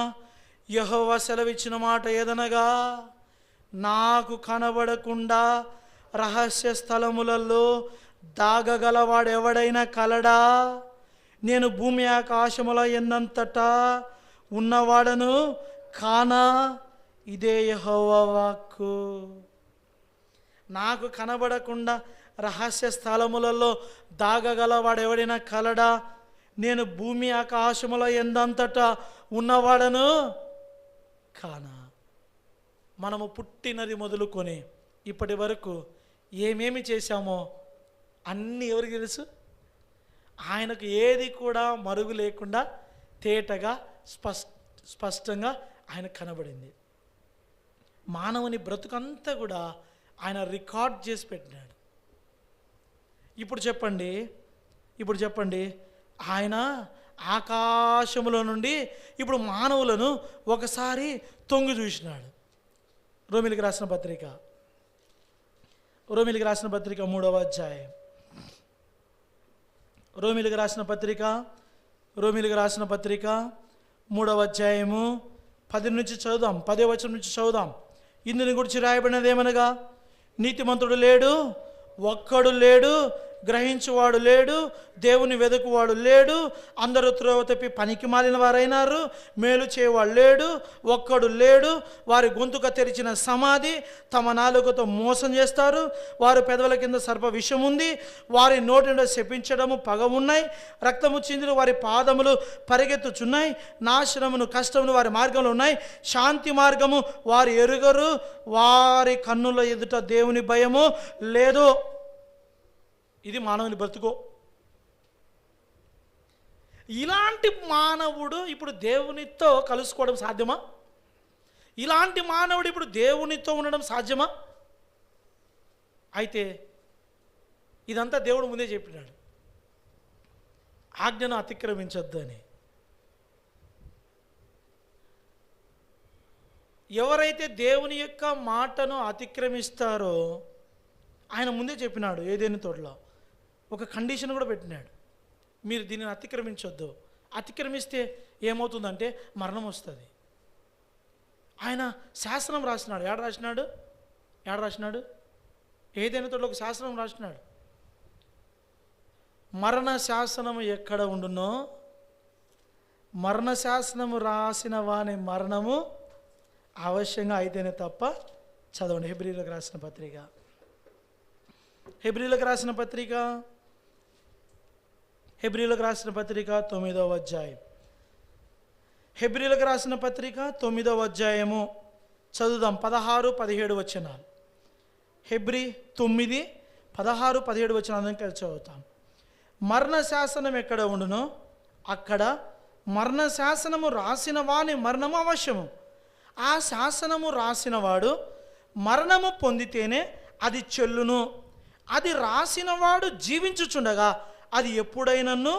యెహోవా సెలవిచ్చిన మాట ఏదనగా, నాకు కనబడకుండా రహస్య స్థలములలో దాగగలవాడెవడైనా కలడా? నేను భూమి ఆకాశముల ఎన్నంతటా ఉన్నవాడను కానా? ఇదే యెహోవా వాక్కు. నాకు కనబడకుండా రహస్య స్థలములలో దాగగలవాడెవడైనా కలడా? నేను భూమి ఆకాశముల ఎందంతటా ఉన్నవాడను కానా? మనము పుట్టినది మొదలుకొని ఇప్పటి వరకు ఏమేమి చేశామో అన్నీ ఎవరికి తెలుసు? ఆయనకు ఏది కూడా మరుగు లేకుండా తేటగా స్పష్టంగా ఆయన కనబడింది. మానవుని బ్రతుకంతా కూడా ఆయన రికార్డ్ చేసి పెట్టినాడు. ఇప్పుడు చెప్పండి, ఆయన ఆకాశములో నుండి ఇప్పుడు మానవులను ఒకసారి తొంగి చూసినాడు. రోమిలికి రాసిన పత్రిక 3వ అధ్యాయం. రోమిలికి రాసిన పత్రిక 3వ అధ్యాయము 10 నుంచి చదువుదాం. 10వ వచనం నుంచి చదువుదాం. ఇందుని గురించి రాయబడినది ఏమనగా, నీతిమంతుడు లేడు, ఒక్కడు లేడు, గ్రహించువాడు లేడు, దేవుని వెదుకువాడు లేడు, అందరూ త్రోవ తప్పి పనికి మాలిన వారైనారు, మేలు చేయవాడు లేడు, ఒక్కడు లేడు. వారి గొంతుక తెరిచిన సమాధి, తమ నాలుకతో మోసం చేస్తారు. వారి పెదవుల కింద సర్ప విషం ఉంది, వారి నోటి నుండి శపించడము పగ ఉన్నాయి. రక్తము చిందిన వారి పాదములు పరిగెత్తుచున్నాయి. నాశనమును కష్టమును వారి మార్గంలో ఉన్నాయి. శాంతి మార్గము వారు ఎరుగరు. వారి కన్నుల ఎదుట దేవుని భయము లేదు. ఇది మానవుని బ్రతుకో. ఇలాంటి మానవుడు ఇప్పుడు దేవునితో కలుసుకోవడం సాధ్యమా? ఇలాంటి మానవుడు ఇప్పుడు దేవునితో ఉండడం సాధ్యమా? అయితే ఇదంతా దేవుడు ముందే చెప్పినాడు, ఆజ్ఞను అతిక్రమించొద్దు అని. ఎవరైతే దేవుని యొక్క మాటను అతిక్రమిస్తారో ఆయన ముందే చెప్పినాడు ఏదైనా తోటలో ఒక కండిషన్ కూడా పెట్టినాడు, మీరు దీనిని అతిక్రమించొద్దు. అతిక్రమిస్తే ఏమవుతుందంటే మరణం వస్తుంది. ఆయన శాసనం రాసినాడు. ఏడ రాసినాడు? ఏదైనా తోటలో ఒక శాసనం రాసినాడు. మరణ శాసనము ఎక్కడ ఉండునో, మరణ శాసనము రాసిన వాని మరణము అవశ్యంగా అయితేనే తప్ప. చదవండి హెబ్రీలకు రాసిన పత్రిక, హెబ్రీలకు రాసిన పత్రిక 9వ అధ్యాయం. హెబ్రీలకు రాసిన పత్రిక 9వ అధ్యాయము చదువుదాం. 16-17 వచనాలు. హెబ్రీ 9, 16, 17 వచనాలను కలిసి చదువుతాం. మరణ శాసనం ఎక్కడ ఉండునో అక్కడ మరణ శాసనము రాసిన వాని మరణము అవశ్యము. ఆ శాసనము రాసినవాడు మరణము పొందితేనే అది చెల్లును. అది రాసినవాడు జీవించుచుండగా అది ఎప్పుడైనను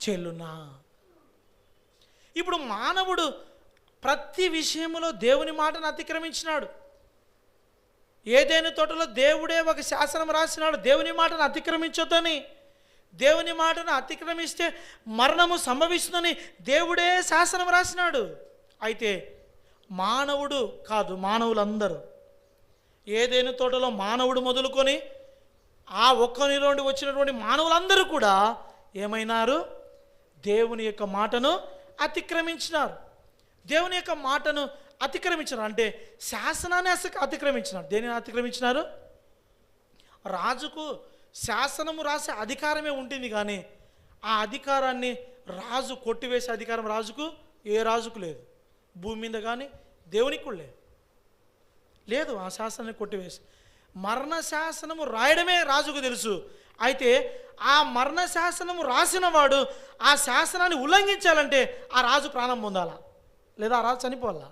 చెల్లునా. ఇప్పుడు మానవుడు ప్రతి విషయంలో దేవుని మాటను అతిక్రమించినాడు. ఏదైనా తోటలో దేవుడే ఒక శాసనం రాసినాడు, దేవుని మాటను అతిక్రమించొద్దని. దేవుని మాటను అతిక్రమిస్తే మరణము సంభవిస్తుందని దేవుడే శాసనం రాసినాడు. అయితే మానవుడు కాదు, మానవులందరూ ఏదైనా తోటలో మానవుడు మొదలుకొని ఆ ఒక్కనిలో నుండి వచ్చినటువంటి మానవులందరూ కూడా ఏమైనారు? దేవుని యొక్క మాటను అతిక్రమించినారు. దేవుని యొక్క మాటను అతిక్రమించినారు అంటే శాసనాన్ని అతిక్రమించినారు. దేనిని అతిక్రమించినారు? రాజుకు శాసనము రాసే అధికారమే ఉంటుంది, కానీ ఆ అధికారాన్ని రాజు కొట్టివేసే అధికారం రాజుకు, ఏ రాజుకు లేదు. భూమి మీద కానీ దేవునికి కూడా లేదు. ఆ శాసనాన్ని కొట్టివేసి మరణ శాసనము రాయడమే రాజుకు తెలుసు. అయితే ఆ మరణ శాసనము రాసిన వాడు ఆ శాసనాన్ని ఉల్లంఘించాలంటే ఆ రాజు ప్రాణం పొందాలా, లేదా ఆ రాజు చనిపోవాలా.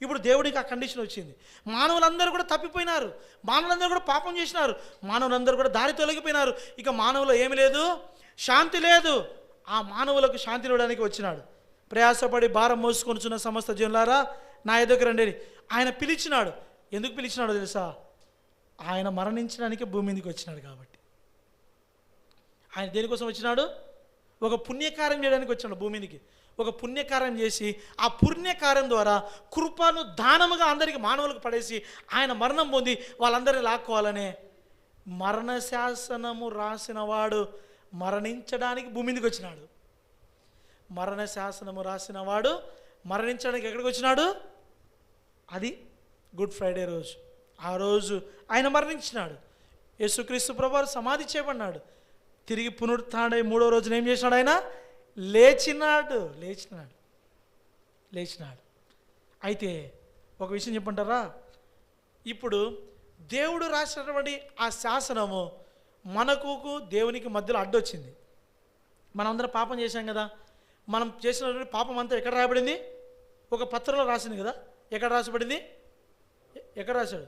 ఇప్పుడు దేవుడికి ఆ కండిషన్ వచ్చింది. మానవులందరూ కూడా తప్పిపోయినారు, మానవులందరూ కూడా పాపం చేసినారు, మానవులందరూ కూడా దారి తొలగిపోయినారు. ఇక మానవులో ఏమి లేదు, శాంతి లేదు. ఆ మానవులకు శాంతి ఇవ్వడానికి వచ్చినాడు. ప్రయాసపడి భారం మోసుకొనిచున్న సమస్త జనులారా నా ఎదుగు రండి. ఆయన పిలిచినాడు. ఎందుకు పిలిచినాడో తెలుసా? ఆయన మరణించడానికి భూమి మీదకి వచ్చినాడు కాబట్టి. ఆయన దేనికోసం వచ్చినాడు? ఒక పుణ్యకార్యం చేయడానికి వచ్చినాడు భూమి మీదకి. ఒక పుణ్యకార్యం చేసి ఆ పుణ్యకార్యం ద్వారా కృపను దానముగా అందరికి మానవులకు పడేసి ఆయన మరణం పొంది వాళ్ళందరినీ లాక్కోవాలనే మరణ శాసనము రాసిన వాడు మరణించడానికి భూమి మీదకి వచ్చినాడు. మరణ శాసనము రాసిన వాడు మరణించడానికి ఎక్కడికి వచ్చినాడు? అది గుడ్ ఫ్రైడే రోజు. ఆ రోజు ఆయన మరణించినాడు. యేసుక్రీస్తు ప్రభువారు సమాధి చేయబడినాడు. తిరిగి పునరుత్థానమై 3వ రోజున ఏం చేసినాడు? ఆయన లేచినాడు. అయితే ఒక విషయం చెప్పంటారా? ఇప్పుడు దేవుడు రాసినటువంటి ఆ శాసనము మనకు దేవునికి మధ్యలో అడ్డొచ్చింది. మనమందరం పాపం చేశాం కదా. మనం చేసినటువంటి పాపం అంతా ఎక్కడ రాయబడింది? ఒక పత్రంలో రాసింది కదా. ఎక్కడ రాసబడింది? ఎక్కడ రాశాడు?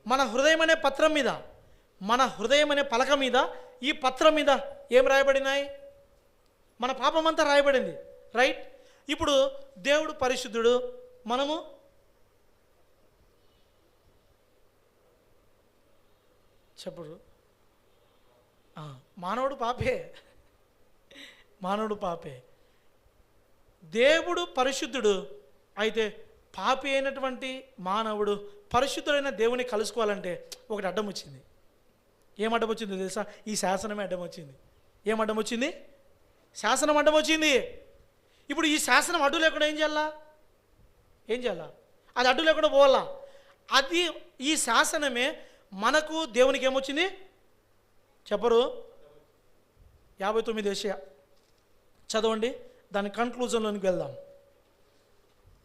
మన హృదయం అనే పత్రం మీద, మన హృదయం అనే పలక మీద, ఈ పత్రం మీద ఏం రాయబడినాయి? మన పాపం అంతా రాయబడింది, రైట్? ఇప్పుడు దేవుడు పరిశుద్ధుడు, మనము చెప్పరు, మానవుడు పాపే. దేవుడు పరిశుద్ధుడు. అయితే పాపి అయినటువంటి మానవుడు పరిశుద్ధుడైన దేవుని కలుసుకోవాలంటే ఒకటి అడ్డం వచ్చింది. ఏం అడ్డం వచ్చింది తెలుసా? ఈ శాసనమే అడ్డం వచ్చింది. ఏం అడ్డం వచ్చింది? శాసనం అడ్డం వచ్చింది. ఇప్పుడు ఈ శాసనం అడ్డు లేకుండా ఏం చేయాలా? అది అడ్డు లేకుండా పోవాలా. అది ఈ శాసనమే మనకు దేవునికి ఏమొచ్చింది చెప్పరు? 59 ఏషియా చదవండి, దాని కన్క్లూజన్లోనికి వెళ్దాం.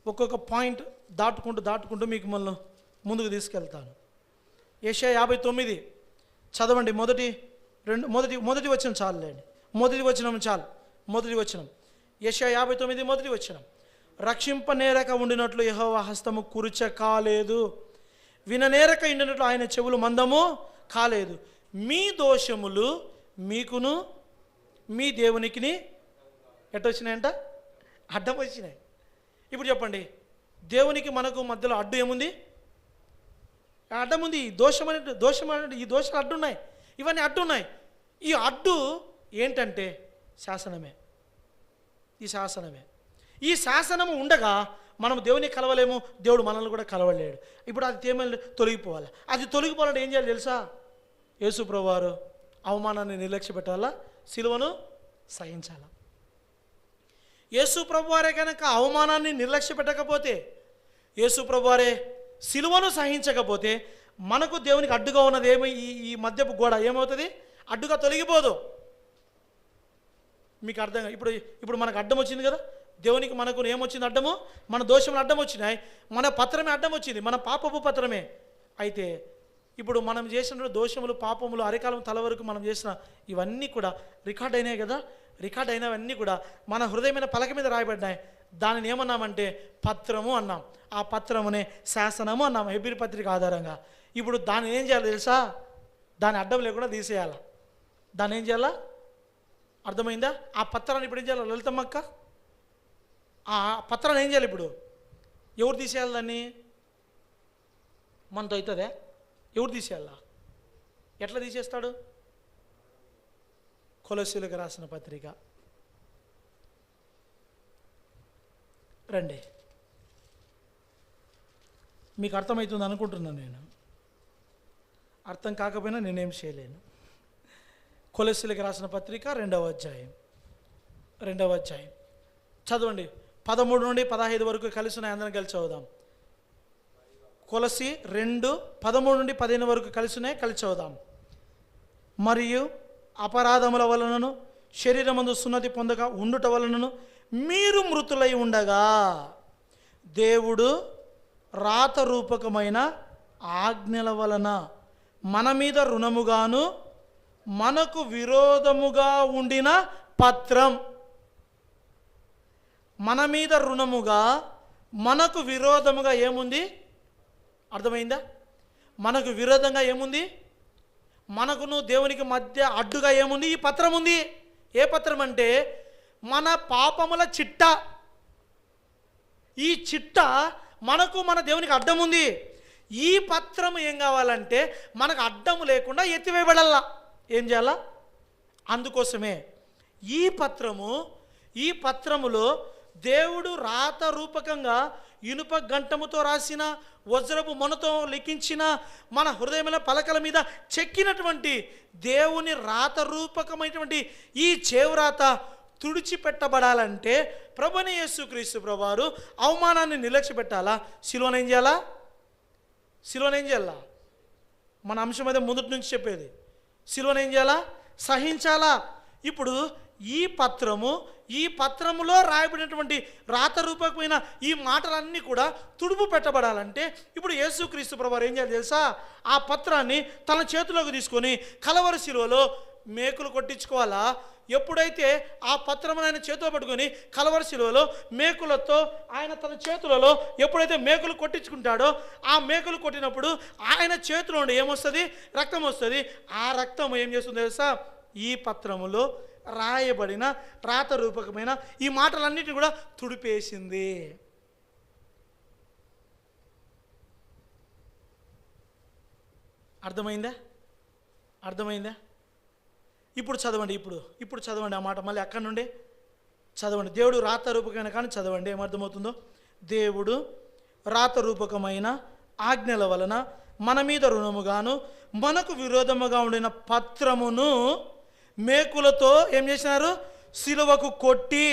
ఒక్కొక్క పాయింట్ దాటుకుంటూ మీకు మళ్ళీ ముందుకు తీసుకెళ్తాను. ఏషియా 59 చదవండి. మొదటి వచనం చాలులేండి. మొదటి వచనం ఏషియా 59 మొదటి వచనం. రక్షింపనేరక ఉండినట్లు యెహోవా హస్తము కురుచ కాలేదు, విననేరక ఉండినట్లు ఆయన చెవులు మందము కాలేదు. మీ దోషములు మీకును మీ దేవునికిని ఎట్టొచ్చినాయంట? అడ్డం వచ్చినాయి. ఇప్పుడు చెప్పండి, దేవునికి మనకు మధ్యలో అడ్డు ఏముంది? అడ్డం ఉంది. దోషం అంటే ఈ దోషాలు అడ్డున్నాయి, ఇవన్నీ అడ్డున్నాయి. ఈ అడ్డు ఏంటంటే శాసనమే. ఈ శాసనము ఉండగా మనం దేవుని కలవలేము, దేవుడు మనల్ని కూడా కలవలేడు. ఇప్పుడు అది ఏమైనా తొలగిపోవాలి. అది తొలగిపోవాలంటే ఏం చేయాలి తెలుసా? యేసు ప్రభువారు అవమానాన్ని నిర్లక్ష్య పెట్టాలా, సిలువను సహించాలా. యేసు ప్రభువారే కనుక అవమానాన్ని నిర్లక్ష్య పెట్టకపోతే, యేసు ప్రభువారే సిలువను సహించకపోతే మనకు దేవునికి అడ్డుగా ఉన్నది ఈ మధ్యపు గోడ ఏమవుతుంది? అడ్డుగా తొలగిపోదు. మీకు అర్థం? ఇప్పుడు మనకు అడ్డం వచ్చింది కదా, దేవునికి మనకు ఏమొచ్చింది అడ్డము? మన దోషములు అడ్డం వచ్చినాయి, మన పత్రమే అడ్డం వచ్చింది, మన పాపపు పత్రమే. అయితే ఇప్పుడు మనం చేసిన దోషములు, పాపములు, అరికాలం తల వరకు మనం చేసిన ఇవన్నీ కూడా రికార్డ్ అయినాయి కదా. రికార్డ్ అయినవన్నీ కూడా మన హృదయమైన పలక మీద రాయబడ్డాయి. దానిని ఏమన్నామంటే పత్రము అన్నాం. ఆ పత్రమునే శాసనము అన్నాం హెబ్రీ పత్రిక ఆధారంగా. ఇప్పుడు దాన్ని ఏం చేయాలి తెలుసా? దాని అడ్డం లేకుండా తీసేయాలా. దాన్ని ఏం చేయాలా? అర్థమైందా? ఆ పత్రాన్ని ఇప్పుడు ఏం చేయాలి లలితమ్మక్క? ఆ పత్రాన్ని ఏం చేయాలి ఇప్పుడు? ఎవరు తీసేయాలి దాన్ని? మనతో అవుతుందే? ఎవరు తీసేయాలా? ఎట్లా తీసేస్తాడు? కొలొస్సీయులకు రాసిన పత్రిక రండి, మీకు అర్థమవుతుంది అనుకుంటున్నాను. నేను అర్థం కాకపోయినా నేనేం చేయలేను. కొలొస్సీయులకు రాసిన పత్రిక 2వ అధ్యాయం చదవండి. 13 నుండి 15 వరకు కలిసి ఉన్నాయి. అందరం కలిసి చదువుదాం. కొలొస్సీ 2 13 నుండి 15 వరకు కలిసి ఉన్నాయి, కలిసి చదువుదాం. మరియు అపరాధముల వలనను శరీరమందు సున్నతి పొందక ఉండుట వలనను మీరు మృతులై ఉండగా దేవుడు రాతరూపకమైన ఆజ్ఞల వలన మన మీద రుణముగాను మనకు విరోధముగా ఉండిన పత్రం. మన మీద రుణముగా మనకు విరోధముగా ఏముంది? అర్థమైందా? మనకు విరోధంగా ఏముంది? మనకును దేవునికి మధ్య అడ్డుగా ఏముంది? ఈ పత్రం ఉంది. ఏ పత్రం అంటే మన పాపముల చిట్ట. ఈ చిట్ట మనకు మన దేవునికి అడ్డం ఉంది. ఈ పత్రం ఏం కావాలంటే మనకు అడ్డము లేకుండా ఎత్తివేయబడాలా. ఏం చేయాలా? అందుకోసమే ఈ పత్రములో దేవుడు రాత రూపకంగా ఇనుప గంటముతో రాసిన, వజ్రపు మొనతో లిఖించిన, మన హృదయమైన పలకల మీద చెక్కినటువంటి దేవుని రాత రూపకమైనటువంటి ఈ చేవ్రాత తుడిచిపెట్టబడాలంటే ప్రభువైన యేసుక్రీస్తు ప్రభువారు అవమానాన్ని నిర్లక్ష్య పెట్టాలా? సిలువను ఏం చేయాలా? మన అంశం అదే మొదటి నుంచి చెప్పేది. సిలువను ఏం చేయాలా? సహించాలా. ఇప్పుడు ఈ పత్రములో రాయబడినటువంటి రాతరూపకమైన ఈ మాటలన్నీ కూడా తుడుపు పెట్టబడాలంటే ఇప్పుడు యేసుక్రీస్తు ప్రభువారు ఏం చేయాలి తెలుసా? ఆ పత్రాన్ని తన చేతిలోకి తీసుకొని కలవరి శిలువలో మేకులు కొట్టించుకోవాలా. ఎప్పుడైతే ఆ పత్రమును ఆయన చేతిలో పట్టుకొని కలవరి శిలువలో మేకులతో ఆయన తన చేతులలో ఎప్పుడైతే మేకులు కొట్టించుకుంటాడో, ఆ మేకులు కొట్టినప్పుడు ఆయన చేతిలో నుండి ఏమొస్తుంది? రక్తం వస్తుంది. ఆ రక్తం ఏం చేస్తుంది తెలుసా? ఈ పత్రములో రాయబడిన రాత రూపకమైన ఈ మాటలన్నిటిని కూడా తుడిపేసింది. అర్థమైందా? ఇప్పుడు చదవండి. ఇప్పుడు చదవండి ఆ మాట మళ్ళీ అక్కడి నుండి చదవండి. దేవుడు రాత రూపకమైన కానీ చదవండి ఏమర్థమవుతుందో. దేవుడు రాత రూపకమైన ఆజ్ఞల వలన మన మీద రుణముగాను మనకు విరోధముగా ఉండిన పత్రమును మేకులతో ఏం చేసినారు? సిలువకు కొట్టి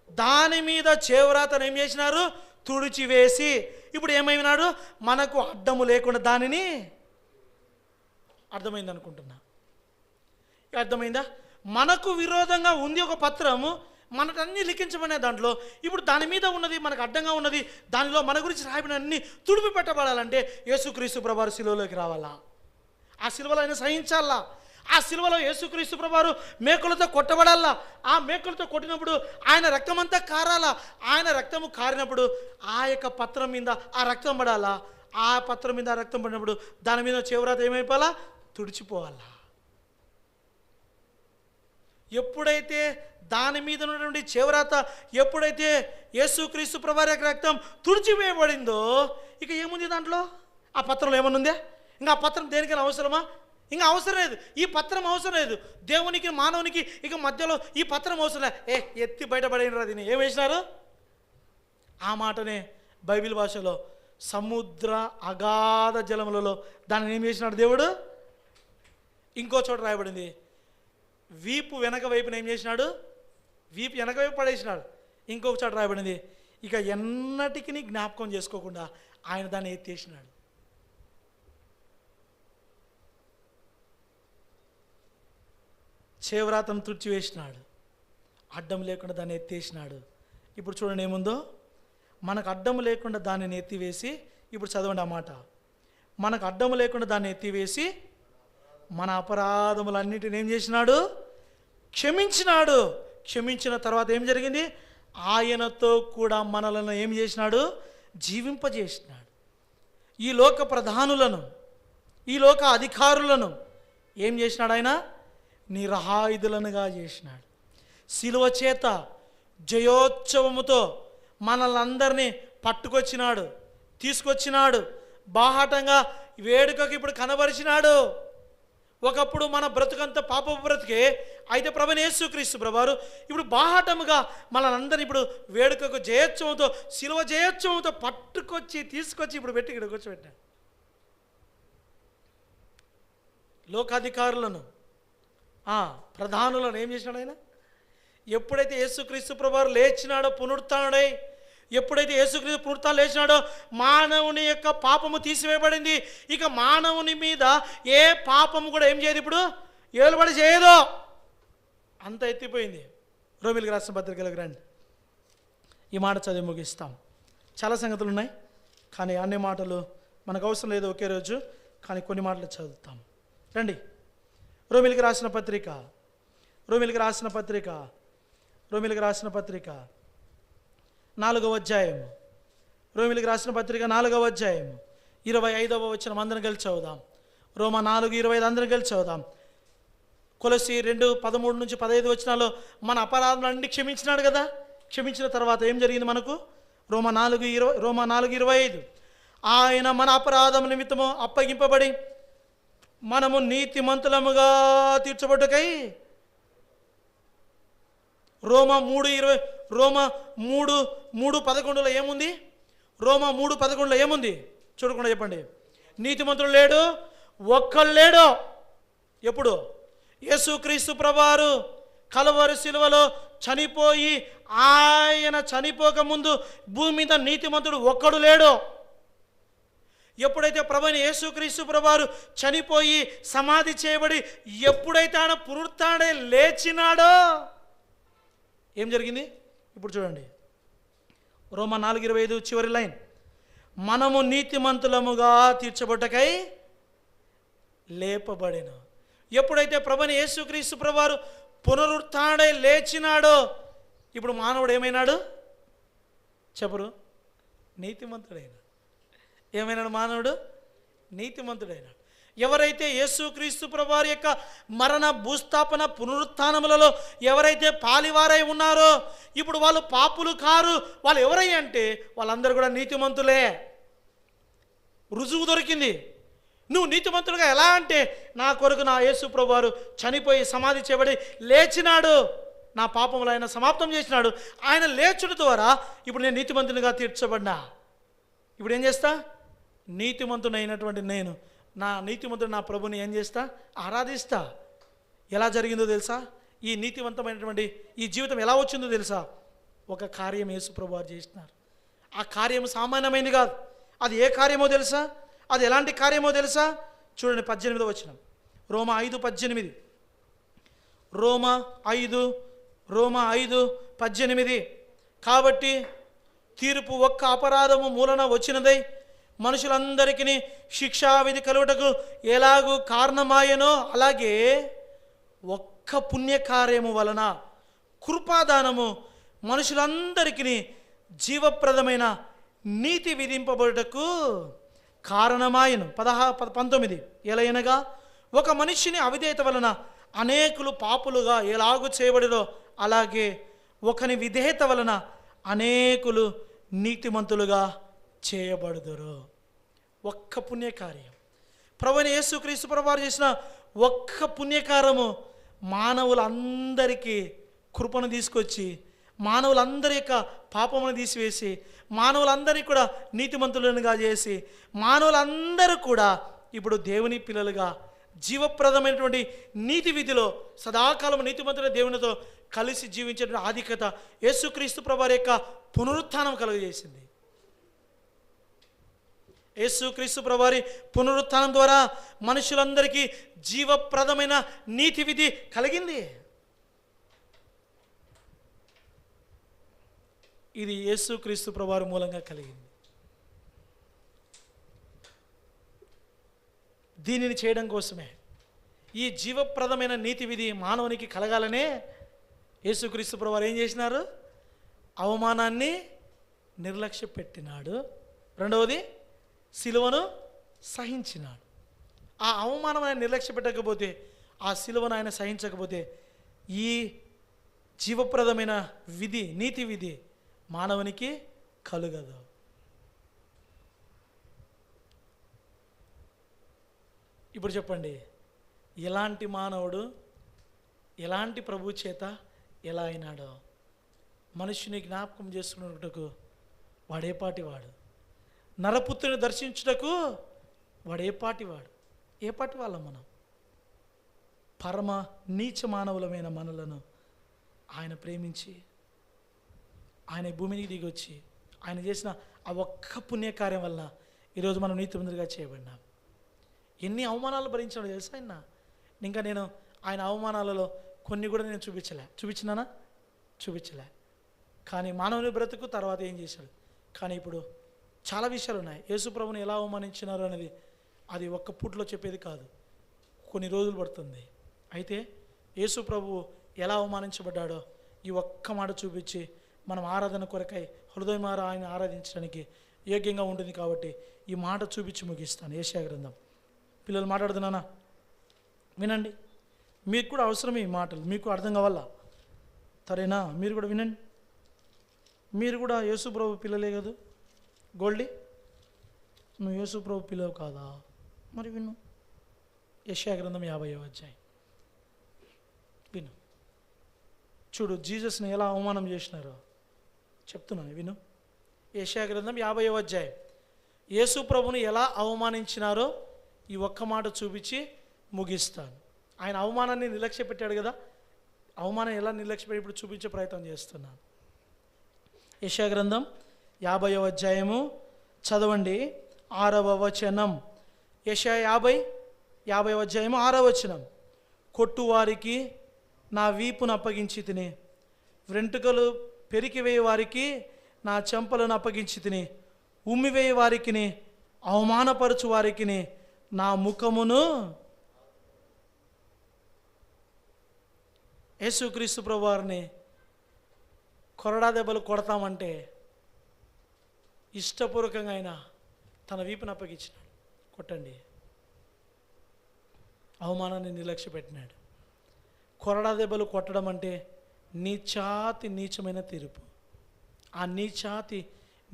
దాని మీద చేవ్రాతను ఏం చేసినారు? తుడిచివేసి. ఇప్పుడు ఏమైనాడు? మనకు అడ్డము లేకుండా దానిని, అర్థమైంది అనుకుంటున్నా, అర్థమైందా? మనకు విరోధంగా ఉంది ఒక పత్రము, మనకన్నీ లిఖించబడిన దాంట్లో ఇప్పుడు దాని మీద ఉన్నది, మనకు అడ్డంగా ఉన్నది, దానిలో మన గురించి రాయబడిన అన్ని తుడిపి పెట్టబడాలంటే యేసుక్రీస్తు ప్రభువారు సిలువలోకి రావాలా, ఆ సిలువలో ఆయన సహించాలా, ఆ సిలువలో యేసుక్రీస్తు ప్రభువారు మేకులతో కొట్టబడాలా, ఆ మేకులతో కొట్టినప్పుడు ఆయన రక్తమంతా కారాలా, ఆయన రక్తము కారినప్పుడు ఆ యొక్క పత్రం మీద ఆ రక్తం పడాలా, ఆ పత్రం మీద ఆ రక్తం పడినప్పుడు దాని మీద చివరాత ఏమైపోవాలా? తుడిచిపోవాలా. ఎప్పుడైతే దాని మీద ఉన్నటువంటి చివరాత ఎప్పుడైతే యేసుక్రీస్తు ప్రభువారి యొక్క రక్తం తుడిచివేయబడిందో ఇక ఏముంది దాంట్లో? ఆ పత్రంలో ఏమనుందే? ఇంకా ఆ పత్రం దేనికైనా అవసరమా? ఇంకా అవసరం లేదు. ఈ పత్రం అవసరం లేదు. దేవునికి మానవునికి ఇక మధ్యలో ఈ పత్రం అవసరం లేదు. ఎత్తి బయటపడినరా దీన్ని ఏం వేసినారు? ఆ మాటనే బైబిల్ భాషలో సముద్ర అగాధ జలములలో దాన్ని ఏం చేసినాడు దేవుడు? ఇంకో చోట రాయబడింది, వీపు వెనక వైపున ఏం చేసినాడు? వీపు వెనక వైపు పడేసినాడు. ఇంకొక చోట రాయబడింది, ఇక ఎన్నటికి జ్ఞాపకం చేసుకోకుండా ఆయన దాన్ని ఎత్తేసినాడు. చేవ్రాతను తుడిచివేసినాడు, అడ్డం లేకుండా దాన్ని ఎత్తేసినాడు. ఇప్పుడు చూడండి ఏముందో, మనకు అడ్డం లేకుండా దానిని ఎత్తివేసి, ఇప్పుడు చదవండి ఆ మాట, మనకు అడ్డం లేకుండా దాన్ని ఎత్తివేసి మన అపరాధములన్నిటిని ఏం చేసినాడు? క్షమించినాడు. క్షమించిన తర్వాత ఏం జరిగింది? ఆయనతో కూడా మనలను ఏం చేసినాడు? జీవింపజేసినాడు. ఈ లోక ప్రధానులను, ఈ లోక అధికారులను ఏం చేసినాడు? ఆయన నిరహాయుధులనుగా చేసినాడు. శిలువ చేత జయోత్సవముతో మనల్ని అందరినీ పట్టుకొచ్చినాడు, తీసుకొచ్చినాడు, బాహాటంగా వేడుకకి ఇప్పుడు కనబరిచినాడు. ఒకప్పుడు మన బ్రతుకంతా పాపపు బ్రతుకే, అయితే ప్రభువైన యేసుక్రీస్తు ప్రభువారు ఇప్పుడు బాహాటముగా మనందరినీ ఇప్పుడు వేడుకకు జయోత్సవంతో, శిలువ జయోత్సవంతో పట్టుకొచ్చి తీసుకొచ్చి ఇప్పుడు పెట్టి ఇక్కడ కూర్చోబెట్టాడు. లోకాధికారులను, ప్రధానులను ఏం చేసినాడు ఆయన? ఎప్పుడైతే యేసుక్రీస్తు ప్రభువారు లేచినాడో పునరుత్థానుడై, ఎప్పుడైతే యేసుక్రీస్తు పునరుత్థానం లేచినాడో మానవుని యొక్క పాపము తీసివేయబడింది. ఇక మానవుని మీద ఏ పాపము కూడా ఏం చేయదు, ఇప్పుడు ఏలుబడి చేయదు, అంత ఎత్తిపోయింది. రోమిలికి రాసిన పత్రికలకు రండి, ఈ మాట చదివి ముగిస్తాం. చాలా సంగతులు ఉన్నాయి కానీ అన్ని మాటలు మనకు అవసరం లేదు ఒకే రోజు, కానీ కొన్ని మాటలు చదువుతాం. రండి, రోమిలికి రాసిన పత్రిక, రోమిలికి రాసిన పత్రిక, రోమిలికి రాసిన పత్రిక 4వ అధ్యాయము, రోమిలికి రాసిన పత్రిక 4వ అధ్యాయము 25వ వచనం అందరం కలిసి చదువుదాం. రోమా 4:25 అందరం కలిసి చదువుదాం. కొలస్సీ 2:13-15 వచనాల్లో మన అపరాధాలన్నీ క్షమించినాడు కదా. క్షమించిన తర్వాత ఏం జరిగింది మనకు? రోమా 4:25 ఆయన మన అపరాధం నిమిత్తము అప్పగింపబడి మనము నీతిమంతులముగా తీర్చబడ్డకై. రోమా 3:11 ఏముంది? రోమా 3:11 ఏముంది? చూడకుండా చెప్పండి. నీతిమంతుడు లేడు, ఒక్కడు లేడు. ఎప్పుడు? యేసుక్రీస్తు ప్రభువారు కలువరి శిలువలో చనిపోయి, ఆయన చనిపోక ముందు భూమి మీద నీతిమంతుడు ఒక్కడు లేడు. ఎప్పుడైతే ప్రభువైన యేసుక్రీస్తు ప్రభువారు చనిపోయి సమాధి చేయబడి ఎప్పుడైతే ఆయన పునరుత్థానుడై లేచినాడో ఏం జరిగింది? ఇప్పుడు చూడండి, రోమా 4:25 చివరి లైన్, మనము నీతిమంతులముగా తీర్చబడ్డకై లేపబడిన. ఎప్పుడైతే ప్రభువైన యేసుక్రీస్తు ప్రభువారు పునరుత్థానుడై లేచినాడో ఇప్పుడు మానవుడు ఏమైనాడు చెప్పరు? నీతిమంతుడైనాడు. ఏమైనాడు మానవుడు? నీతిమంతుడైనాడు. ఎవరైతే యేసుక్రీస్తు ప్రభువారి యొక్క మరణ, భూస్థాపన, పునరుత్థానములలో ఎవరైతే పాలివారై ఉన్నారో ఇప్పుడు వాళ్ళు పాపులు కారు. వాళ్ళు ఎవరై అంటే వాళ్ళందరూ కూడా నీతిమంతులే. రుజువు దొరికింది. నువ్వు నీతిమంతులుగా ఎలా అంటే, నా కొరకు నా యేసు ప్రభువారు చనిపోయి సమాధి చేయబడి లేచినాడు, నా పాపములు ఆయన సమాప్తం చేసినాడు. ఆయన లేచుట ద్వారా ఇప్పుడు నేను నీతిమంతునిగా తీర్చబడినా. ఇప్పుడు ఏం చేస్తా? నీతిమంతుడైనటువంటి నేను, నా నీతిమంతుడు నా ప్రభుని ఏం చేస్తా? ఆరాధిస్తా. ఎలా జరిగిందో తెలుసా? ఈ నీతివంతమైనటువంటి ఈ జీవితం ఎలా వచ్చిందో తెలుసా? ఒక కార్యం యేసు ప్రభు వారు చేసినారు. ఆ కార్యం సామాన్యమైనది కాదు. అది ఏ కార్యమో తెలుసా? అది ఎలాంటి కార్యమో తెలుసా? చూడండి 18వ వచనం, రోమా 5:18. రోమా 5:18. కాబట్టి తీర్పు ఒక్క అపరాధము మూలన వచ్చినదై మనుషులందరికీ శిక్షావిధి కలుగుటకు ఎలాగూ కారణమాయనో, అలాగే ఒక్క పుణ్యకార్యము వలన కృపాదానము మనుషులందరికీ జీవప్రదమైన నీతి విధింపబడుటకు కారణమాయను. 19. ఎలయనగా ఒక మనిషిని అవిధేయత వలన అనేకులు పాపులుగా ఎలాగూ చేయబడిరో, అలాగే ఒకని విధేయత వలన అనేకులు నీతిమంతులుగా చేయబడుదురు. ఒక్క పుణ్యకార్యం, ప్రభువైన యేసుక్రీస్తు ప్రభువారు చేసిన ఒక్క పుణ్యకార్యము మానవులందరికీ కృపను తీసుకొచ్చి, మానవులందరి యొక్క పాపమును తీసివేసి, మానవులందరికీ కూడా నీతిమంతులుగా చేసి, మానవులందరూ కూడా ఇప్పుడు దేవుని పిల్లలుగా జీవప్రదమైనటువంటి నీతి విధిలో సదాకాలం నీతిమంతుల దేవునితో కలిసి జీవించిన ఆధిక్యత యేసుక్రీస్తు ప్రభువారి యొక్క పునరుత్థానం కలుగజేసింది. యేసుక్రీస్తు ప్రభువారి పునరుత్థానం ద్వారా మనుషులందరికీ జీవప్రదమైన నీతి విధి కలిగింది. ఇది యేసుక్రీస్తు ప్రభువారి మూలంగా కలిగింది. దీనిని చేయడం కోసమే, ఈ జీవప్రదమైన నీతి విధి మానవునికి కలగాలనే యేసుక్రీస్తు ప్రభువారు ఏం చేసినారు? అవమానాన్ని నిర్లక్ష్య పెట్టినాడు. రెండవది, సిలువను సహించినాడు. ఆ అవమానం ఆయన నిర్లక్ష్య పెట్టకపోతే, ఆ సిలువను ఆయన సహించకపోతే, ఈ జీవప్రదమైన విధి, నీతి విధి మానవునికి కలుగదు. ఇప్పుడు చెప్పండి, ఎలాంటి మానవుడు ఎలాంటి ప్రభు చేత ఎలా అయినాడో మనుషుని జ్ఞాపకం చేసుకున్నట్టుకు వాడేపాటి వాడు, నరపుత్రుని దర్శించుటకు వాడేపాటి వాడు, ఏపాటి వాళ్ళం మనం? పరమ నీచ మానవులమైన మనలను ఆయన ప్రేమించి ఆయన భూమికి దిగొచ్చి ఆయన చేసిన ఆ ఒక్క పుణ్యకార్యం వల్ల ఈరోజు మనం నీతిమంతులుగా చేయబడినాం. ఎన్ని అవమానాలు భరించాడో తెలుసా ఆయన? ఇంకా నేను ఆయన అవమానాలలో కొన్ని కూడా నేను చూపించలే. కానీ మానవుని బ్రతుకు తర్వాత ఏం చేశాడు? కానీ ఇప్పుడు చాలా విషయాలు ఉన్నాయి. యేసు ప్రభుని ఎలా అవమానించినారు అనేది అది ఒక్క పూటలో చెప్పేది కాదు, కొన్ని రోజులు పడుతుంది. అయితే యేసు ప్రభువు ఎలా అవమానించబడ్డాడో ఈ ఒక్క మాట చూపించి మనం ఆరాధన కొరకై హృదయమార ఆయన ఆరాధించడానికి యోగ్యంగా ఉంటుంది. కాబట్టి ఈ మాట చూపించి ముగిస్తాను. యెషయా గ్రంథం. పిల్లలు మాట్లాడుతున్నానా? వినండి. మీకు కూడా అవసరమే ఈ మాటలు, మీకు అర్థం కావాలా? సరేనా? మీరు కూడా వినండి. మీరు కూడా యేసు ప్రభు పిల్లలే కదా. గోల్డీ, నువ్వు యేసు ప్రభు పిల్లవు కాదా? మరి విను. యెషయా గ్రంథం 50వ అధ్యాయం విను. చూడు జీసస్ని ఎలా అవమానం చేసినారో చెప్తున్నాను, విను. యెషయా గ్రంథం 50వ అధ్యాయం యేసు ప్రభుని ఎలా అవమానించినారో ఈ ఒక్క మాట చూపించి ముగిస్తాను. ఆయన అవమానాన్ని నిర్లక్ష్య పెట్టాడు కదా, అవమానం ఎలా నిర్లక్ష్య పెట్టి ఇప్పుడు చూపించే ప్రయత్నం చేస్తున్నాను. యెషయా గ్రంథం 50వ అధ్యాయము చదవండి, 6వ వచనం. యెషయా 50వ అధ్యాయము 6వ వచనం. కొట్టువారికి నా వీపును అప్పగించి తిని, వెంట్రుకలు పెరికివేయ వారికి నా చెంపలను అప్పగించి తిని, ఉమ్మివేయ వారికి, అవమానపరచు వారికి నా ముఖమును. యేసుక్రీస్తు ప్రభువారిని కొరడా దెబ్బలు కొడతామంటే ఇష్టపూర్వకంగా ఆయన తన వీపును అప్పగించినాడు. కొట్టండి. అవమానాన్ని నిర్లక్ష్య పెట్టినాడు. కొరడా దెబ్బలు కొట్టడం అంటే నీచాతి నీచమైన తీర్పు. ఆ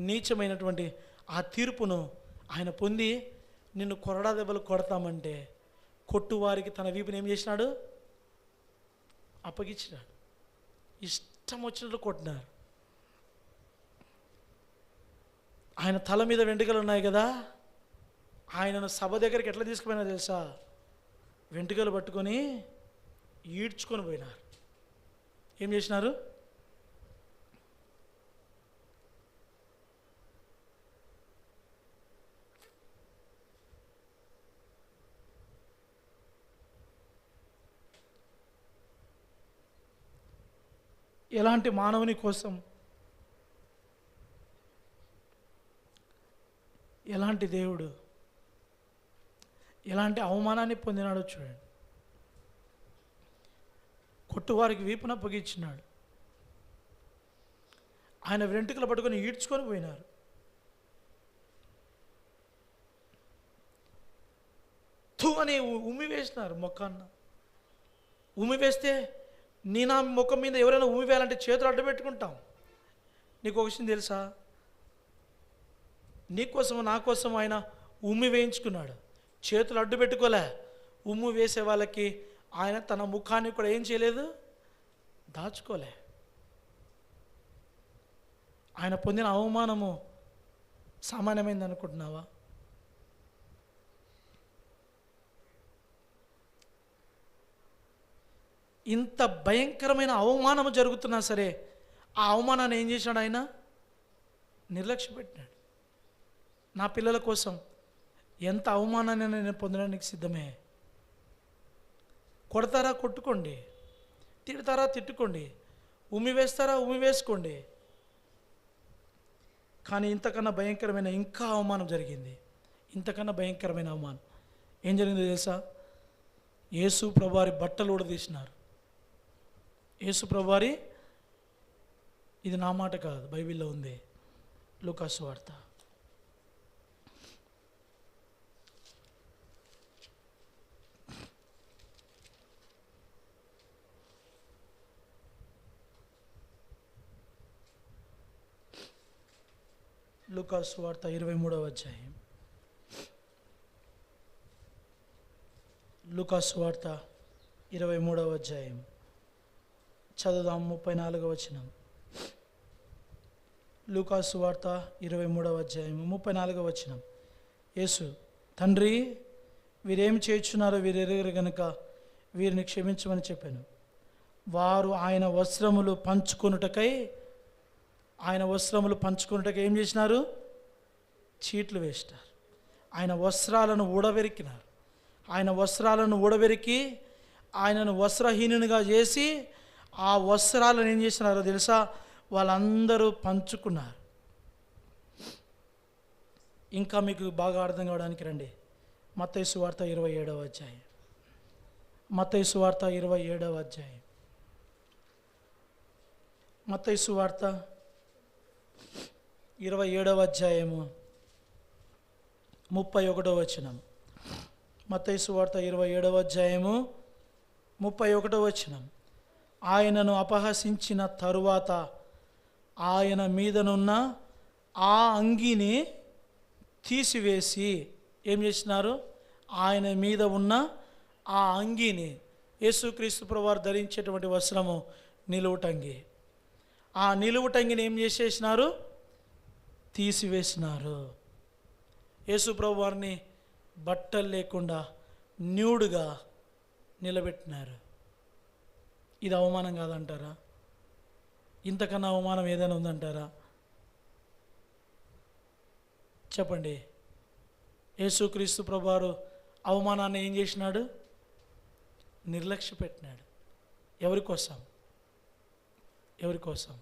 నీచమైనటువంటి ఆ తీర్పును ఆయన పొంది నిన్ను కొరడా దెబ్బలు కొడతామంటే కొట్టువారికి తన వీపుని ఏం చేసినాడు? అప్పగించినాడు. ఇష్టం వచ్చినట్లు కొట్టినారు. ఆయన తల మీద వెంట్రుకలు ఉన్నాయి కదా, ఆయనను సభ దగ్గరికి ఎట్లా తీసుకుపోయినా తెలుసా? వెంట్రుకలు పట్టుకొని ఈడ్చుకొని పోయినారు. ఏం చేసినారు? ఎలాంటి మానవుని కోసం, ఎలాంటి దేవుడు ఎలాంటి అవమానాన్ని పొందినాడో చూడండి. కొట్టువారికి వీపున పొగిచ్చినాడు. ఆయన వెంట్రుకలు పట్టుకొని ఈడ్చుకొని పోయినారు. థూ అని ఉమ్మి వేసినారు మొక్కాన్న. ఉమ్మి వేస్తే నా ముఖం మీద ఎవరైనా ఉమ్మి వేయాలంటే చేతులు అడ్డు పెట్టుకుంటాం. నీకు ఒక విషయం తెలుసా? నీకోసము నా కోసం ఆయన ఉమ్మి వేయించుకున్నాడు. చేతులు అడ్డు పెట్టుకోలే. ఉమ్ము వేసే వాళ్ళకి ఆయన తన ముఖాన్ని కూడా ఏం చేయలేదు, దాచుకోలే. ఆయన పొందిన అవమానము సామాన్యమైంది అనుకుంటున్నావా? ఇంత భయంకరమైన అవమానము జరుగుతున్నా సరే ఆ అవమానాన్ని ఏం చేశాడు ఆయన? నిర్లక్ష్య పెట్టినాడు. నా పిల్లల కోసం ఎంత అవమానాన్ని నేను పొందడానికి సిద్ధమే. కొడతారా కొట్టుకోండి, తిడతారా తిట్టుకోండి, ఉమ్మి వేస్తారా ఉమ్మి వేసుకోండి. కానీ ఇంతకన్నా భయంకరమైన ఇంకా అవమానం జరిగింది. ఇంతకన్నా భయంకరమైన అవమానం ఏం జరిగిందో తెలుసా? యేసు ప్రభువారి బట్టలు ఊడదీసినారు. యేసు ప్రభువారి, ఇది నా మాట కాదు, బైబిల్లో ఉంది, లూకా సువార్త. లూకా సువార్త 23వ అధ్యాయం. లూకా సువార్త 23వ అధ్యాయం చదువుదాం. 34వ వచనం. లూకా సువార్త 23వ అధ్యాయం 34వ వచనం. యేసు, తండ్రి, వీరేమి చేయుచున్నారో వీరెరుగరు గనుక వీరిని క్షమించమని చెప్పాను. వారు ఆయన వస్త్రములు పంచుకొనుటకై ఏం చేసినారు? చీట్లు వేసినారు. ఆయన వస్త్రాలను ఊడబెరికినారు. ఆయన వస్త్రాలను ఊడబెరికి ఆయనను వస్త్రహీనునిగా చేసి ఆ వస్త్రాలను ఏం చేసినారో తెలుసా? వాళ్ళందరూ పంచుకున్నారు. ఇంకా మీకు బాగా అర్థం కావడానికి రండి, మత్తయి సువార్త 27వ అధ్యాయం. మత్తయి సువార్త 27వ అధ్యాయం. మత్తయి సువార్త 27వ అధ్యాయము 31వ వచనం. మత్తయి సువార్త 27వ అధ్యాయము 31వ వచనం. ఆయనను అపహసించిన తరువాత ఆయన మీదనున్న ఆ అంగీని తీసివేసి ఏం చేసినారు? ఆయన మీద ఉన్న ఆ అంగీని, యేసుక్రీస్తు ప్రభువారు ధరించేటువంటి వస్త్రము నిలువుటంగి, ఆ నిలువుటంగిని ఏం చేసేసినారు? తీసివేసినారు. యేసు ప్రభువారిని బట్టలు లేకుండా న్యూడ్గా నిలబెట్టినారు. ఇది అవమానం కాదంటారా? ఇంతకన్నా అవమానం ఏదైనా ఉందంటారా? చెప్పండి. యేసుక్రీస్తు ప్రభువారు అవమానాన్ని ఏం చేసినాడు? నిర్లక్ష్య పెట్టినాడు. ఎవరి కోసం? ఎవరి కోసం?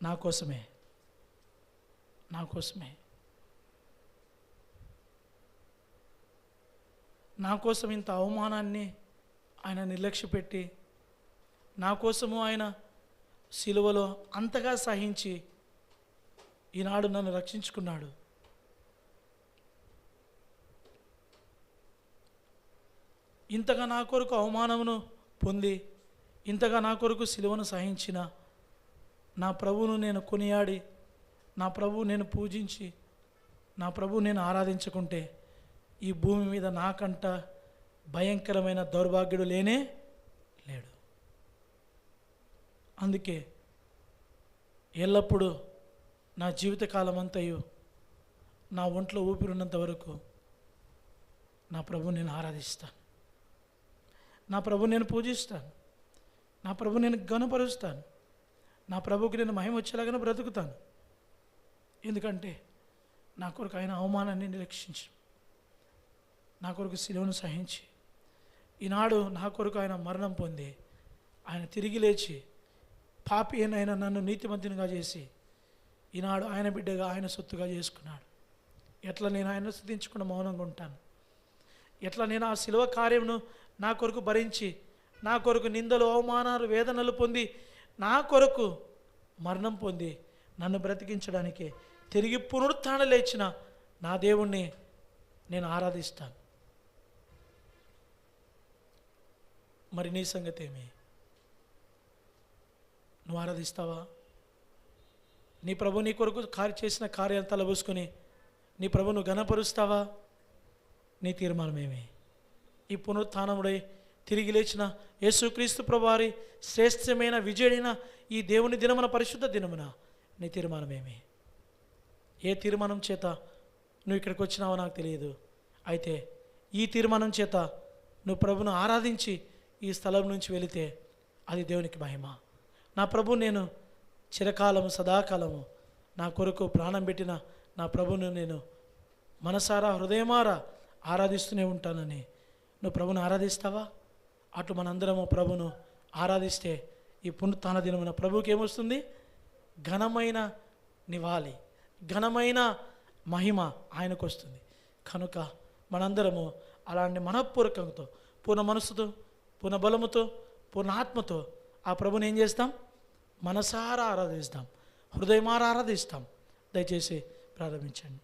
నా కోసమే. నా కోసమే. నా కోసం ఇంత అవమానాన్ని ఆయన నిర్లక్ష్య పెట్టి, నా కోసము ఆయన సిలువలో అంతగా సహించి ఈనాడు నన్ను రక్షించుకున్నాడు. ఇంతగా నా కొరకు అవమానమును పొంది, ఇంతగా నా కొరకు సిలువను సహించిన నా ప్రభువును నేను కొనియాడి, నా ప్రభువు నేను పూజించి, నా ప్రభువు నేను ఆరాధించుకుంటే ఈ భూమి మీద నాకంట భయంకరమైన దౌర్భాగ్యుడు లేనే లేడు. అందుకే ఎల్లప్పుడూ నా జీవితకాలం అంతయు నా ఒంట్లో ఊపిరినంత వరకు నా ప్రభువు నేను ఆరాధిస్తాను, నా ప్రభు నేను పూజిస్తాను, నా ప్రభు నేను ఘనపరుస్తాను, నా ప్రభుకి నేను మహిమ వచ్చేలాగానే బ్రతుకుతాను. ఎందుకంటే నా కొరకు ఆయన అవమానాన్ని నిర్లక్షించి, నా కొరకు శిలువను సహించి, ఈనాడు నా కొరకు ఆయన మరణం పొంది, ఆయన తిరిగి లేచి పాపి అయిన నన్ను నీతిమంతునిగా చేసి ఈనాడు ఆయన బిడ్డగా ఆయన సొత్తుగా చేసుకున్నాడు. ఎట్లా నేను ఆయన స్తుతించకుండా మౌనంగా ఉంటాను? ఎట్లా నేను ఆ శిలువ కార్యమును నా కొరకు భరించి, నా కొరకు నిందలు, అవమానాలు, వేదనలు పొంది, నా కొరకు మరణం పొంది నన్ను బ్రతికించడానికి తిరిగి పునరుత్థానం లేచిన నా దేవుణ్ణి నేను ఆరాధిస్తాను. మరి నీ సంగతి ఏమి? నువ్వు ఆరాధిస్తావా? నీ ప్రభు నీ కొరకు చేసిన కార్యాలు తలబోసుకొని నీ ప్రభును ఘనపరుస్తావా? నీ తీర్మానం ఏమి? ఈ పునరుత్థానముడై తిరిగి లేచిన యేసుక్రీస్తు ప్రభువారి శ్రేష్టమైన విజయుడైన ఈ దేవుని దినమున, పరిశుద్ధ దినమున నీ తీర్మానం ఏమి? ఏ తీర్మానం చేత నువ్వు ఇక్కడికి వచ్చినావో నాకు తెలియదు. అయితే ఈ తీర్మానం చేత నువ్వు ప్రభును ఆరాధించి ఈ స్థలం నుంచి వెళితే అది దేవునికి మహిమ. నా ప్రభు నేను చిరకాలము, సదాకాలము నా కొరకు ప్రాణం పెట్టిన నా ప్రభును నేను మనసారా, హృదయమారా ఆరాధిస్తూనే ఉంటానని నువ్వు ప్రభును ఆరాధిస్తావా? అటు మనందరము ప్రభును ఆరాధిస్తే ఈ పునరుత్థాన దినమున ప్రభువుకి ఏమొస్తుంది? ఘనమైన నివాళి, ఘనమైన మహిమ ఆయనకు వస్తుంది. కనుక మనందరము అలాంటి మనఃపూర్వకంతో, పూర్ణ మనస్సుతో, పూర్ణ బలముతో, పూర్ణ ఆత్మతో ఆ ప్రభుని ఏం చేస్తాం? మనసారా ఆరాధిస్తాం, హృదయమారా ఆరాధిస్తాం. దయచేసి ప్రారంభించండి.